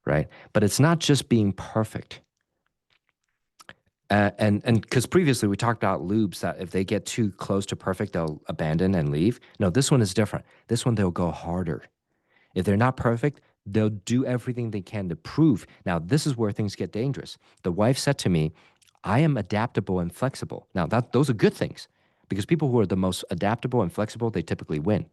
right? But it's not just being perfect. And because previously we talked about lubes that if they get too close to perfect, they'll abandon and leave. No, this one is different. This one, they'll go harder. If they're not perfect, they'll do everything they can to prove. Now, this is where things get dangerous. The wife said to me, I am adaptable and flexible. Now, those are good things because people who are the most adaptable and flexible, they typically win.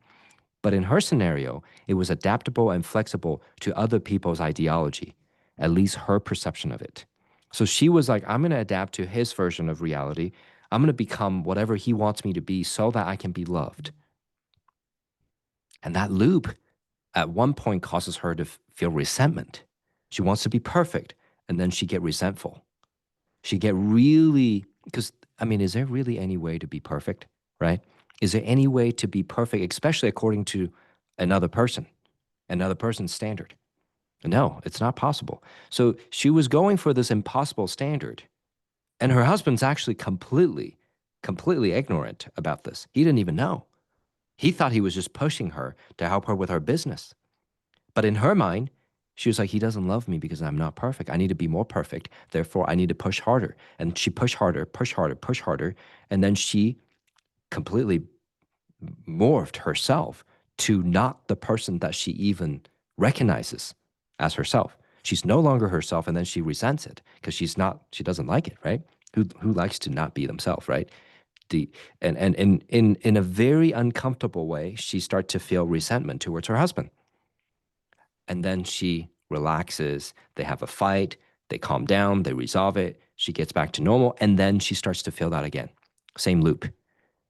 But in her scenario, it was adaptable and flexible to other people's ideology, at least her perception of it. So she was like, I'm going to adapt to his version of reality. I'm going to become whatever he wants me to be so that I can be loved. And that loop at one point causes her to feel resentment. She wants to be perfect, and then she get resentful. She get really, because I mean, is there really any way to be perfect, right? Is there any way to be perfect, especially according to another person's standard? No, it's not possible. So she was going for this impossible standard, and her husband's actually completely ignorant about this. He didn't even know. He thought he was just pushing her to help her with her business. But in her mind, she was like, he doesn't love me because I'm not perfect. I need to be more perfect. Therefore, I need to push harder. And she pushed harder, push harder, push harder. And then she completely morphed herself to not the person that she even recognizes as herself. She's no longer herself, and then she resents it because she doesn't like it, right? Who likes to not be themselves, right? The and in a very uncomfortable way, she starts to feel resentment towards her husband. And then she relaxes, they have a fight, they calm down, they resolve it, she gets back to normal, and then she starts to feel that again. Same loop.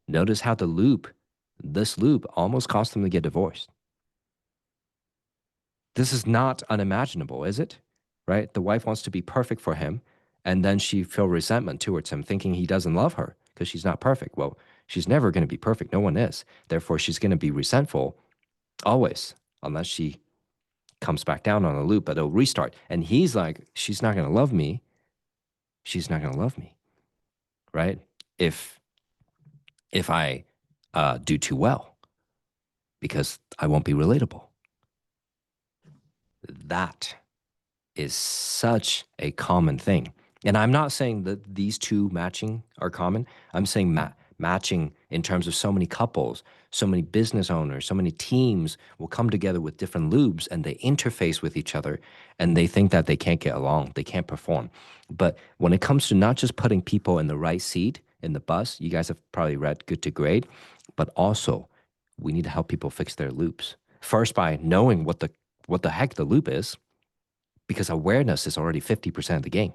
Notice how this loop almost caused them to get divorced. This is not unimaginable, is it? Right? The wife wants to be perfect for him, and then she feels resentment towards him, thinking he doesn't love her because she's not perfect. Well, she's never going to be perfect. No one is. Therefore, she's going to be resentful always, unless she comes back down on a loop, but it'll restart. And he's like, she's not going to love me. She's not going to love me, right? If I do too well, because I won't be relatable. That is such a common thing. And I'm not saying that these two matching are common. I'm saying matching in terms of so many couples, so many business owners, so many teams will come together with different loops and they interface with each other and they think that they can't get along, they can't perform. But when it comes to not just putting people in the right seat in the bus, you guys have probably read Good to Great, but also we need to help people fix their loops. First, by knowing what the heck the loop is, because awareness is already 50% of the game,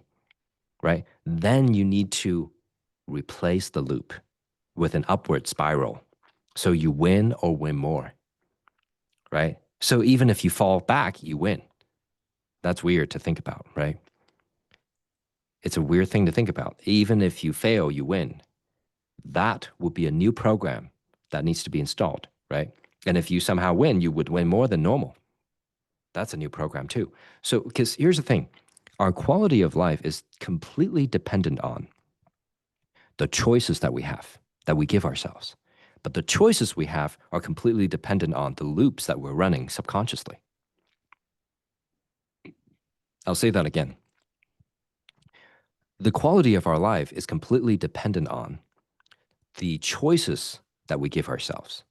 right? Then you need to replace the loop with an upward spiral. So you win or win more, right? So even if you fall back, you win. That's weird to think about, right? It's a weird thing to think about. Even if you fail, you win. That would be a new program that needs to be installed, right? And if you somehow win, you would win more than normal. That's a new program too. So, because here's the thing, our quality of life is completely dependent on the choices that we have, that we give ourselves. But the choices we have are completely dependent on the loops that we're running subconsciously. I'll say that again. The quality of our life is completely dependent on the choices that we give ourselves.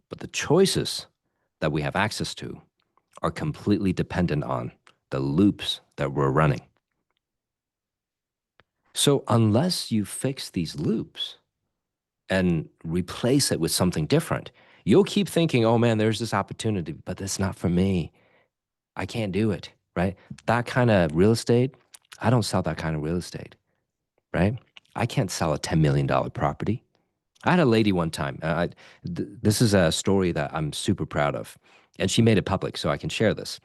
But the choices that we have access to are completely dependent on the loops that we're running. So unless you fix these loops and replace it with something different, you'll keep thinking, oh man, there's this opportunity, but that's not for me. I can't do it, right? That kind of real estate, I don't sell that kind of real estate, right? I can't sell a $10 million property. I had a lady one time. This is a story that I'm super proud of, and she made it public, so I can share this.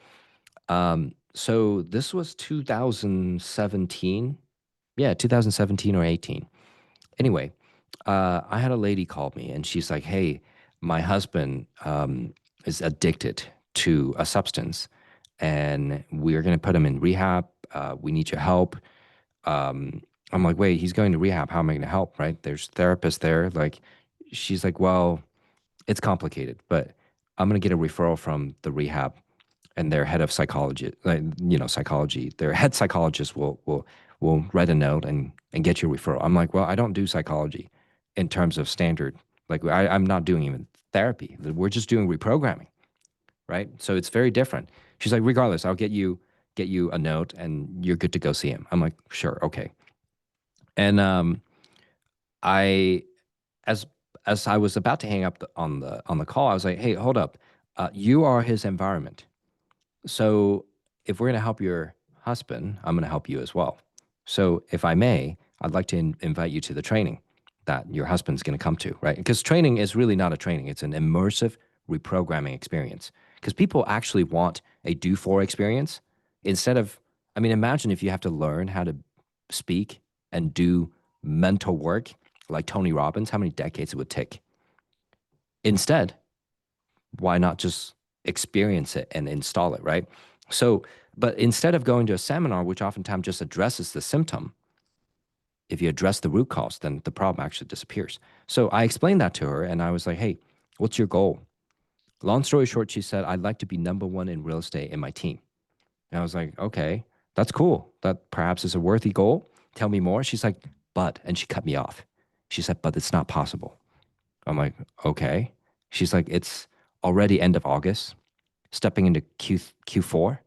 So this was 2017. Yeah, 2017 or 18. Anyway, I had a lady call me and she's like, hey, my husband is addicted to a substance and we're going to put him in rehab. We need your help. I'm like, wait, he's going to rehab. How am I going to help? Right? There's therapists there. Like, she's like, well, it's complicated, but I'm going to get a referral from the rehab and their head of psychology, like, psychology, their head psychologist will write a note and get you a referral. I'm like, well, I don't do psychology in terms of standard. Like I'm not doing even therapy. We're just doing reprogramming, right? So it's very different. She's like, regardless, I'll get you a note and you're good to go see him. I'm like, sure, okay. And I as as I was about to hang up on the call, I was like, hey, hold up. You are his environment. So if we're going to help your husband, I'm going to help you as well. So if I may, I'd like to invite you to the training that your husband's going to come to, right? Because training is really not a training. It's an immersive reprogramming experience. Because people actually want a do for experience instead of, I mean, imagine if you have to learn how to speak and do mental work like Tony Robbins, how many decades it would take. Instead, why not just experience it and install it, right? So, but instead of going to a seminar, which oftentimes just addresses the symptom, if you address the root cause, then the problem actually disappears. So I explained that to her and I was like, hey, what's your goal? Long story short, she said, I'd like to be number one in real estate in my team. And I was like, okay, that's cool. That perhaps is a worthy goal. Tell me more. She's like, and she cut me off. She said, but it's not possible. I'm like, okay. She's like, it's already end of August, stepping into Q4,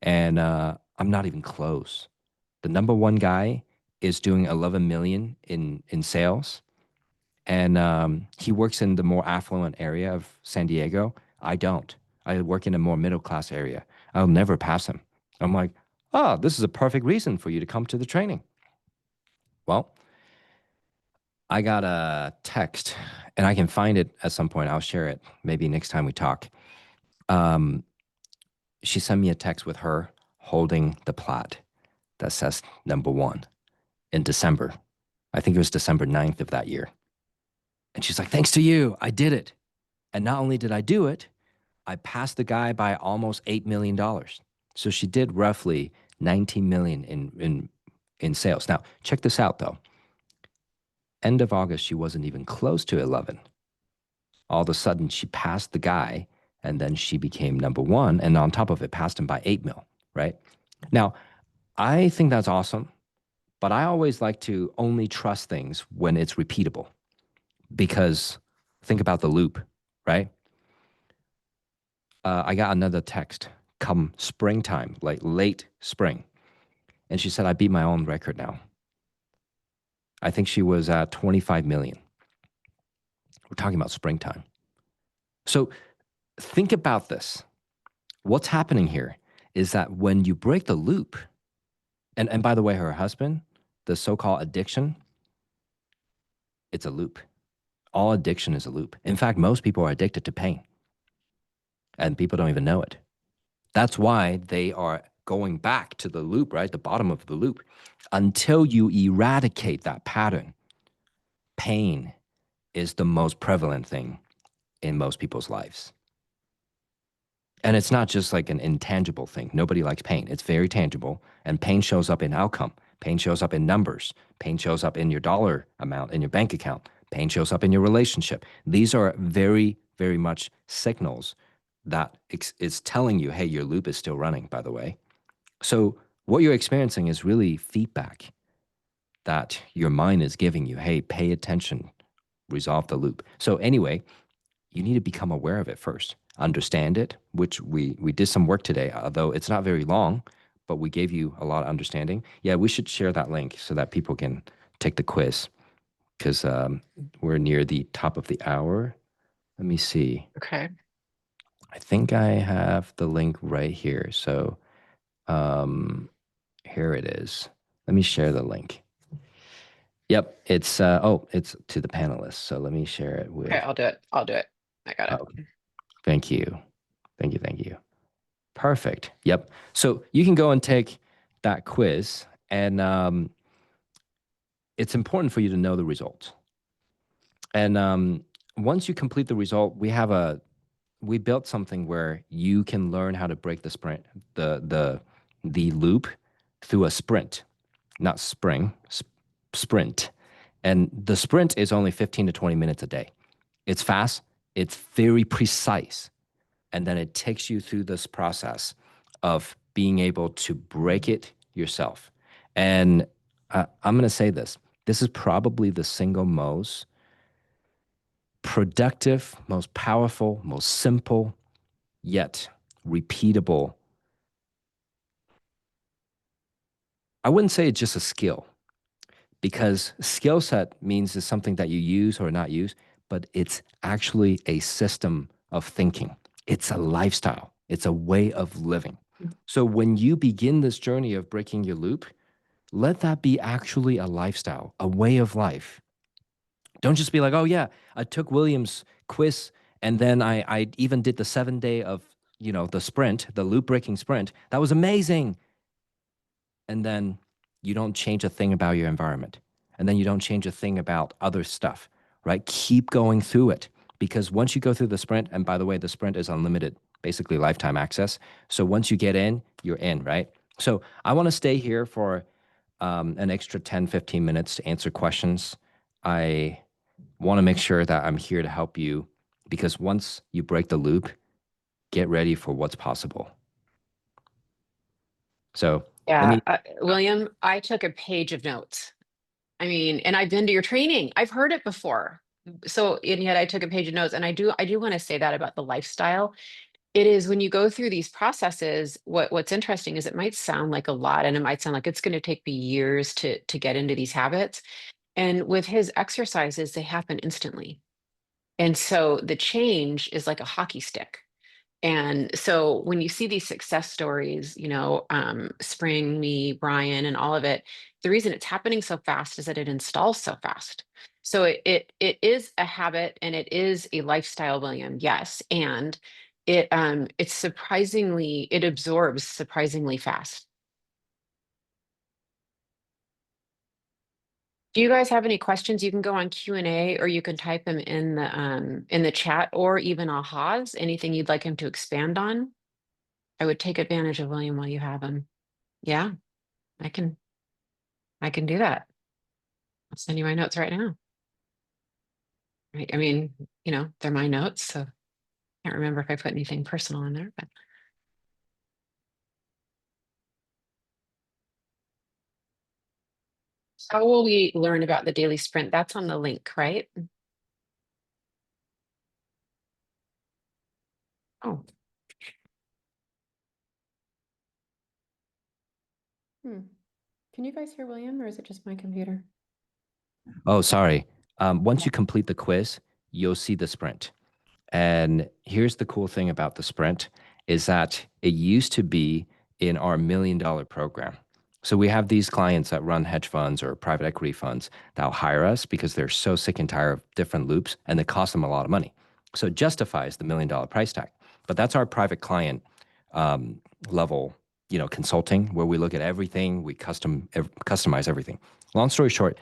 and I'm not even close. The number one guy is doing 11 million in sales, and he works in the more affluent area of San Diego. I don't. I work in a more middle class area. I'll never pass him. I'm like, oh, this is a perfect reason for you to come to the training. Well, I got a text, and I can find it at some point. I'll share it maybe next time we talk. Um, she sent me a text with her holding the plot that says number one in December. I think it was December 9th of that year. And she's like, thanks to you, I did it. And not only did I do it, I passed the guy by almost $8 million. So she did roughly 19 million in sales. Now, check this out though. End of August, she wasn't even close to 11. All of a sudden, she passed the guy, and then she became number one. And on top of it, passed him by 8 mil, right? Now, I think that's awesome, but I always like to only trust things when it's repeatable because think about the loop, right? I got another text come springtime, like late spring. And she said, I beat my own record now. I think she was at 25 million. We're talking about springtime. So think about this. What's happening here is that when you break the loop, and by the way, her husband, the so-called addiction, it's a loop. All addiction is a loop. In fact, most people are addicted to pain, and people don't even know it. That's why they are going back to the loop, right? The bottom of the loop. Until you eradicate that pattern, pain is the most prevalent thing in most people's lives. And it's not just like an intangible thing. Nobody likes pain. It's very tangible. And pain shows up in outcome. Pain shows up in numbers. Pain shows up in your dollar amount in your bank account. Pain shows up in your relationship. These are very, very much signals that is telling you, hey, your loop is still running, by the way. So what you're experiencing is really feedback that your mind is giving you. Hey, pay attention, resolve the loop. So anyway, you need to become aware of it first. Understand it, which we did some work today, although it's not very long, but we gave you a lot of understanding. Yeah, we should share that link so that people can take the quiz because we're near the top of the hour. Let me see. Okay. I think I have the link right here. So here it is. Let me share the link. Yep, it's it's to the panelists. So let me share it Okay, with. I'll do it. I'll do it. I got Oh, it. thank you, thank you, thank you. Perfect. Yep. So you can go and take that quiz, and it's important for you to know the results. And once you complete the result, we built something where you can learn how to break the sprint, the loop through a sprint, not sprint. And the sprint is only 15 to 20 minutes a day. It's fast, it's very precise. And then it takes you through this process of being able to break it yourself. And I'm going to say this is probably the single most productive, most powerful, most simple, yet repeatable. I wouldn't say it's just a skill because skill set means it's something that you use or not use, but it's actually a system of thinking. It's a lifestyle. It's a way of living. So when you begin this journey of breaking your loop, let that be actually a lifestyle, a way of life. Don't just be like, oh yeah, I took William's quiz and then I even did the 7 day of, the sprint, the loop breaking sprint. That was amazing. And then you don't change a thing about your environment. And then you don't change a thing about other stuff, right? Keep going through it because once you go through the sprint, and by the way, the sprint is unlimited, basically lifetime access. So once you get in, you're in, right? So I want to stay here for an extra 10, 15 minutes to answer questions. I want to make sure that I'm here to help you because once you break the loop, get ready for what's possible. So let Yeah, me, William, I took a page of notes. I mean, and I've been to your training. I've heard it before. so and yet I took a page of notes, and I do want to say that about the lifestyle. It is when you go through these processes, what's interesting is it might sound like a lot, and it might sound like it's going to take me years to get into these habits. And with his exercises, they happen instantly. And so the change is like a hockey stick. And so when you see these success stories, Spring, me, Brian, and all of it, the reason it's happening so fast is that it installs so fast. So it is a habit and it is a lifestyle, William, yes. And it absorbs surprisingly fast. Do you guys have any questions? You can go on Q&A or you can type them in the chat or even ahas, anything you'd like him to expand on. I would take advantage of William while you have him. Yeah, I can I can do that. I'll send you my notes right now. Right. I mean, they're my notes, so I can't remember if I put anything personal in there, but how will we learn about the daily sprint? That's on the link, right? Oh. Hmm. Can you guys hear William, or is it just my computer? Oh, sorry. Once you complete the quiz, you'll see the sprint. And here's the cool thing about the sprint is that it used to be in our $1 million program. So we have these clients that run hedge funds or private equity funds that'll hire us because they're so sick and tired of different loops and they cost them a lot of money. So it justifies the $1 million price tag. But that's our private client um, level, consulting where we look at everything, we customize everything. Long story short,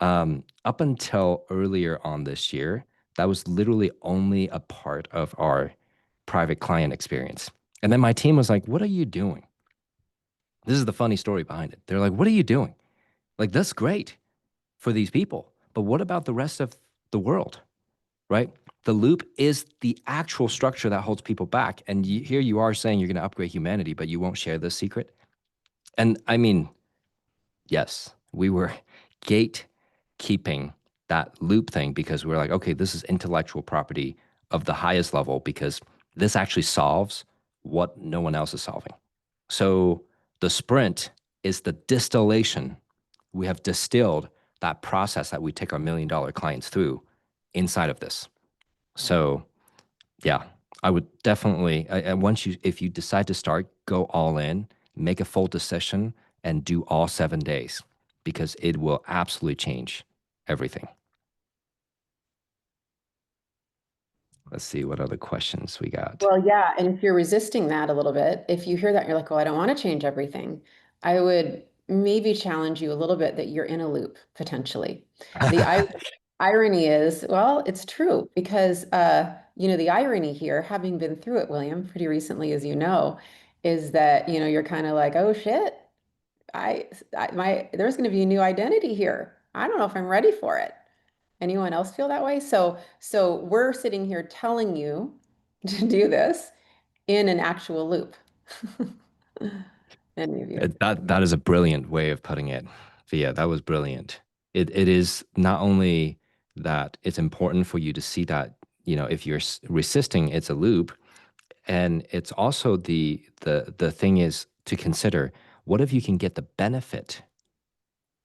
up until earlier on this year, that was literally only a part of our private client experience. And then my team was like, "What are you doing?" This is the funny story behind it. They're like, "What are you doing? Like, that's great for these people. But what about the rest of the world?" Right? The loop is the actual structure that holds people back. And here you are saying you're going to upgrade humanity, but you won't share this secret. And I mean, yes, we were gatekeeping that loop thing because we're like, okay, this is intellectual property of the highest level because this actually solves what no one else is solving. So the sprint is the distillation. We have distilled that process that we take our $1 million clients through inside of this. So yeah, I would definitely, and if you decide to start, go all in, make a full decision, and do all 7 days because it will absolutely change everything. Let's see what other questions we got. Well, yeah, and if you're resisting that a little bit, if you hear that, you're like, "Oh, I don't want to change everything," I would maybe challenge you a little bit that you're in a loop potentially. The irony is, well, it's true because the irony here, having been through it, William, pretty recently, as you know, is that, you're kind of like, "Oh shit, there's going to be a new identity here. I don't know if I'm ready for it." Anyone else feel that way? So we're sitting here telling you to do this in an actual loop. Any of you? That is a brilliant way of putting it. Via, that was brilliant. It is not only that it's important for you to see that, if you're resisting, it's a loop. And it's also the thing is to consider what if you can get the benefit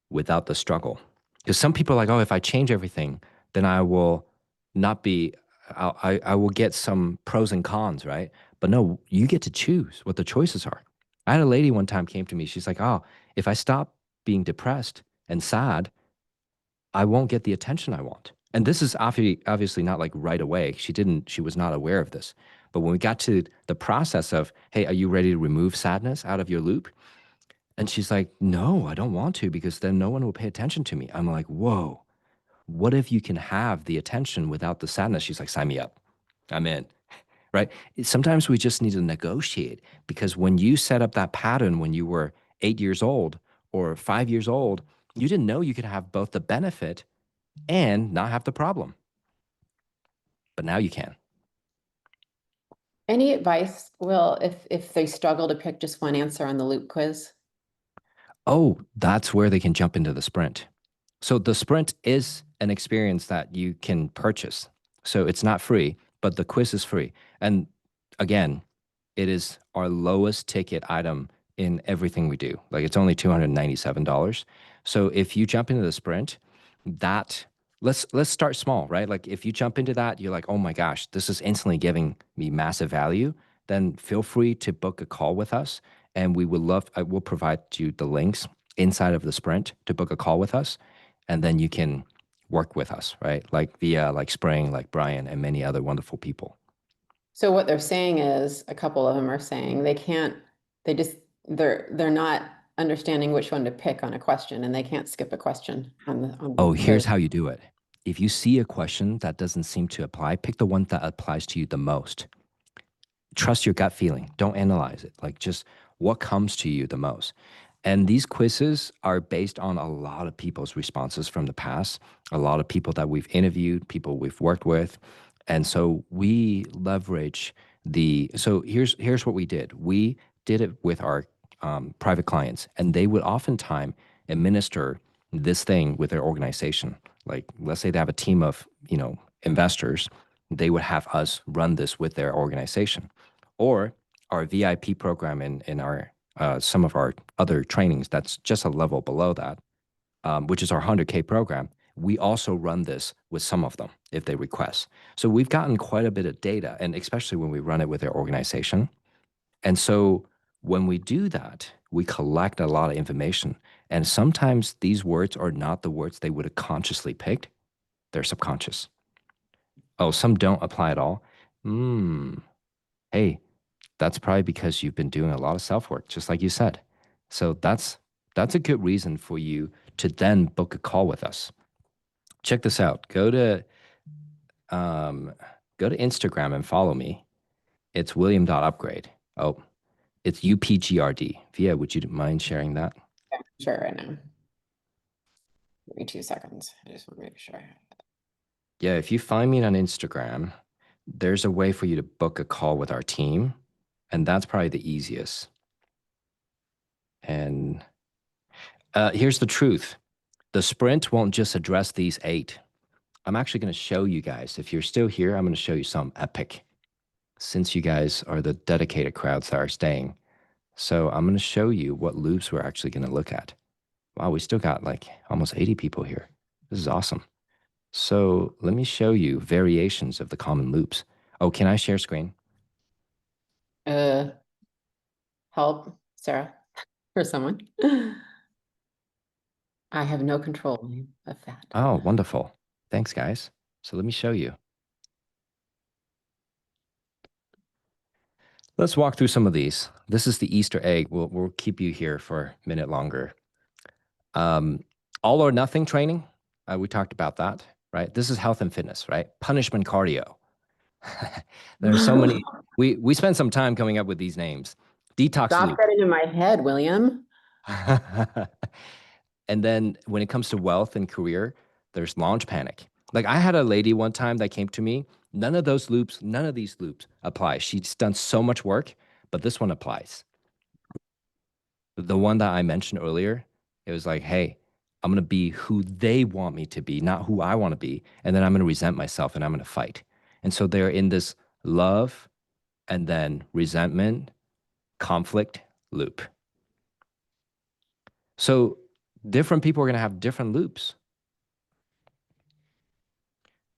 without the struggle? Because some people are like, oh, if I change everything, then I will not be, I will get some pros and cons, right? But no, you get to choose what the choices are. I had a lady one time came to me. She's like, oh, if I stop being depressed and sad, I won't get the attention I want. And this is obviously not like right away. She was not aware of this. But when we got to the process of, hey, are you ready to remove sadness out of your loop? And she's like, no, I don't want to because then no one will pay attention to me. I'm like, whoa, what if you can have the attention without the sadness? She's like, sign me up. I'm in. Right. Sometimes we just need to negotiate because when you set up that pattern when you were 8 years old or 5 years old, you didn't know you could have both the benefit and not have the problem. But now you can. Any advice, Will, if they struggle to pick just one answer on the loop quiz? Oh, that's where they can jump into the sprint. So the sprint is an experience that you can purchase. So it's not free, but the quiz is free. And again, it is our lowest ticket item in everything we do. Like it's only $297. So if you jump into the sprint, that let's start small, right? Like if you jump into that, you're like, "Oh my gosh, this is instantly giving me massive value." Then feel free to book a call with us and we would love I will provide you the links inside of the sprint to book a call with us and then you can work with us, right? Like via like Spring, like Brian and many other wonderful people. So what they're saying is, a couple of them are saying they can't, they just, they're not understanding which one to pick on a question, and they can't skip a question on Oh, here's their. how you do it. If you see a question that doesn't seem to apply, pick the one that applies to you the most. Trust your gut feeling. Don't analyze it. Like just what comes to you the most. And these quizzes are based on a lot of people's responses from the past, a lot of people that we've interviewed, people we've worked with. And so we leverage so here's what we did. We did it with our private clients, and they would oftentimes administer this thing with their organization. Like let's say they have a team of, investors, they would have us run this with their organization or our VIP program in our some of our other trainings that's just a level below that, which is our 100K program. We also run this with some of them if they request. So we've gotten quite a bit of data, and especially when we run it with their organization. And so when we do that, we collect a lot of information. And sometimes these words are not the words they would have consciously picked, they're subconscious. Oh, some don't apply at all. Hey, that's probably because you've been doing a lot of self work, just like you said. So that's a good reason for you to then book a call with us. Check this out. Um, go to Instagram and follow me. It's William.upgrade. Oh, it's UPGRD. Via, would you mind sharing that? Sure, right now. Give me 2 seconds. I just want to make sure. Yeah, if you find me on Instagram, there's a way for you to book a call with our team, and that's probably the easiest. And here's the truth. The sprint won't just address these 8. I'm actually going to show you guys. If you're still here, I'm going to show you some epic, since you guys are the dedicated crowds that are staying. So I'm going to show you what loops we're actually going to look at. Wow, we still got like almost 80 people here. This is awesome. So let me show you variations of the common loops. Oh, can I share screen? Uh, Help, Sarah, for someone. I have no control of that. Oh, wonderful. Thanks, guys. So let me show you. Let's walk through some of these. This is the Easter egg. We'll keep you here for a minute longer. Um, all or nothing training. We talked about that, right? This is health and fitness, right? Punishment cardio. There are so many. We spent some time coming up with these names. Detox Stop loop. getting in my head, William. And then when it comes to wealth and career, there's launch panic. Like I had a lady one time that came to me. None of these loops apply. She's done so much work, but this one applies. The one that I mentioned earlier, it was like, hey, I'm going to be who they want me to be, not who I want to be. And then I'm going to resent myself and I'm going to fight. And so they're in this love and then resentment, conflict loop. So different people are going to have different loops.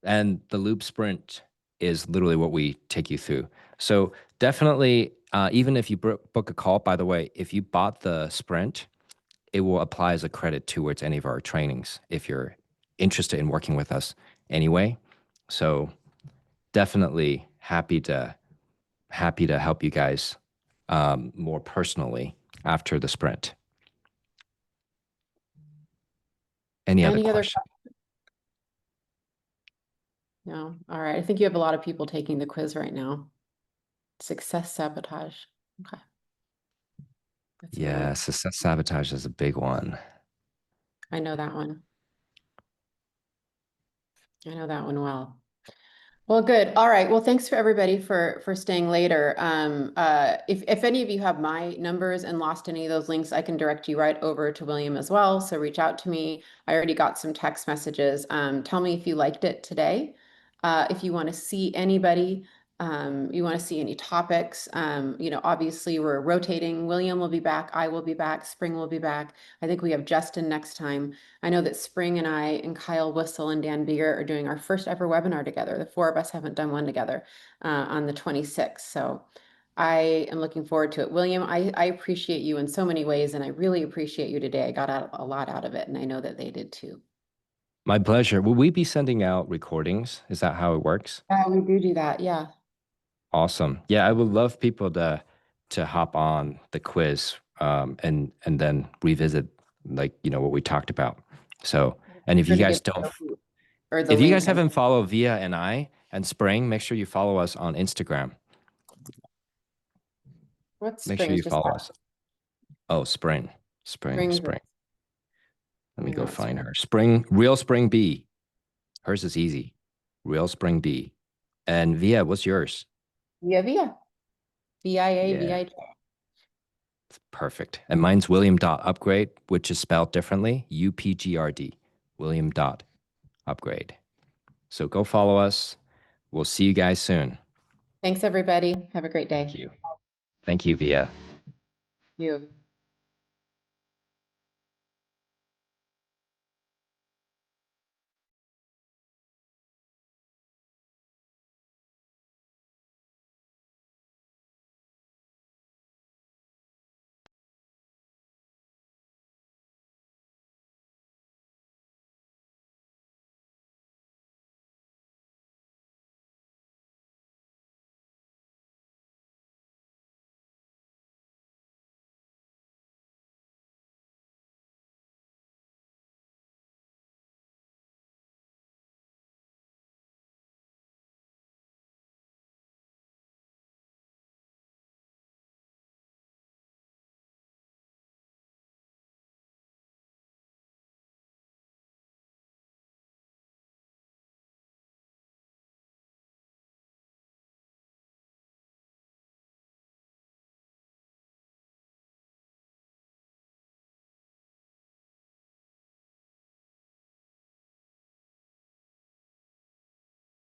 And the loop sprint is literally what we take you through. So definitely, even if you book a call, by the way, if you bought the sprint, it will apply as a credit towards any of our trainings if you're interested in working with us anyway. So definitely happy to help you guys more personally after the sprint. Any other Any other? questions? No. All right. I think you have a lot of people taking the quiz right now. Success sabotage. Okay. That's a good Yeah, one. success sabotage is a big one. I know that one. I know that one well. Well, good. All right. Well, thanks for everybody for staying later. If any of you have my numbers and lost any of those links, I can direct you right over to William as well. So reach out to me. I already got some text messages. Tell me if you liked it today. If you want to see anybody, you want to see any topics. Obviously we're rotating. William will be back. I will be back. Spring will be back. I think we have Justin next time. I know that Spring and I and Kyle Whistle and Dan Beer are doing our first ever webinar together. The four of us haven't done one together on the 26th. So I am looking forward to it. William, I appreciate you in so many ways, and I really appreciate you today. I got a lot out of it, and I know that they did too. My pleasure. Will we be sending out recordings? Is that how it works? We do that. Yeah. Awesome. Yeah, I would love people to hop on the quiz and then revisit what we talked about. So, and if Sure you to guys give don't, or the if you guys link. haven't followed Via and I and Spring, make sure you follow us on Instagram. What Make sure Spring's you just follow us. Oh, Spring, Spring's Spring. Let me I know go it's find her. Spring, Real Spring B. Hers is easy. Real Spring B. And Via, what's yours? Via. VIA, Yeah, VIJ. it's perfect. And mine's William dot upgrade, which is spelled differently. UPGRD. William dot upgrade. So go follow us. We'll see you guys soon. Thanks, everybody. Have a great Thank day. you. Thank you, Via. You.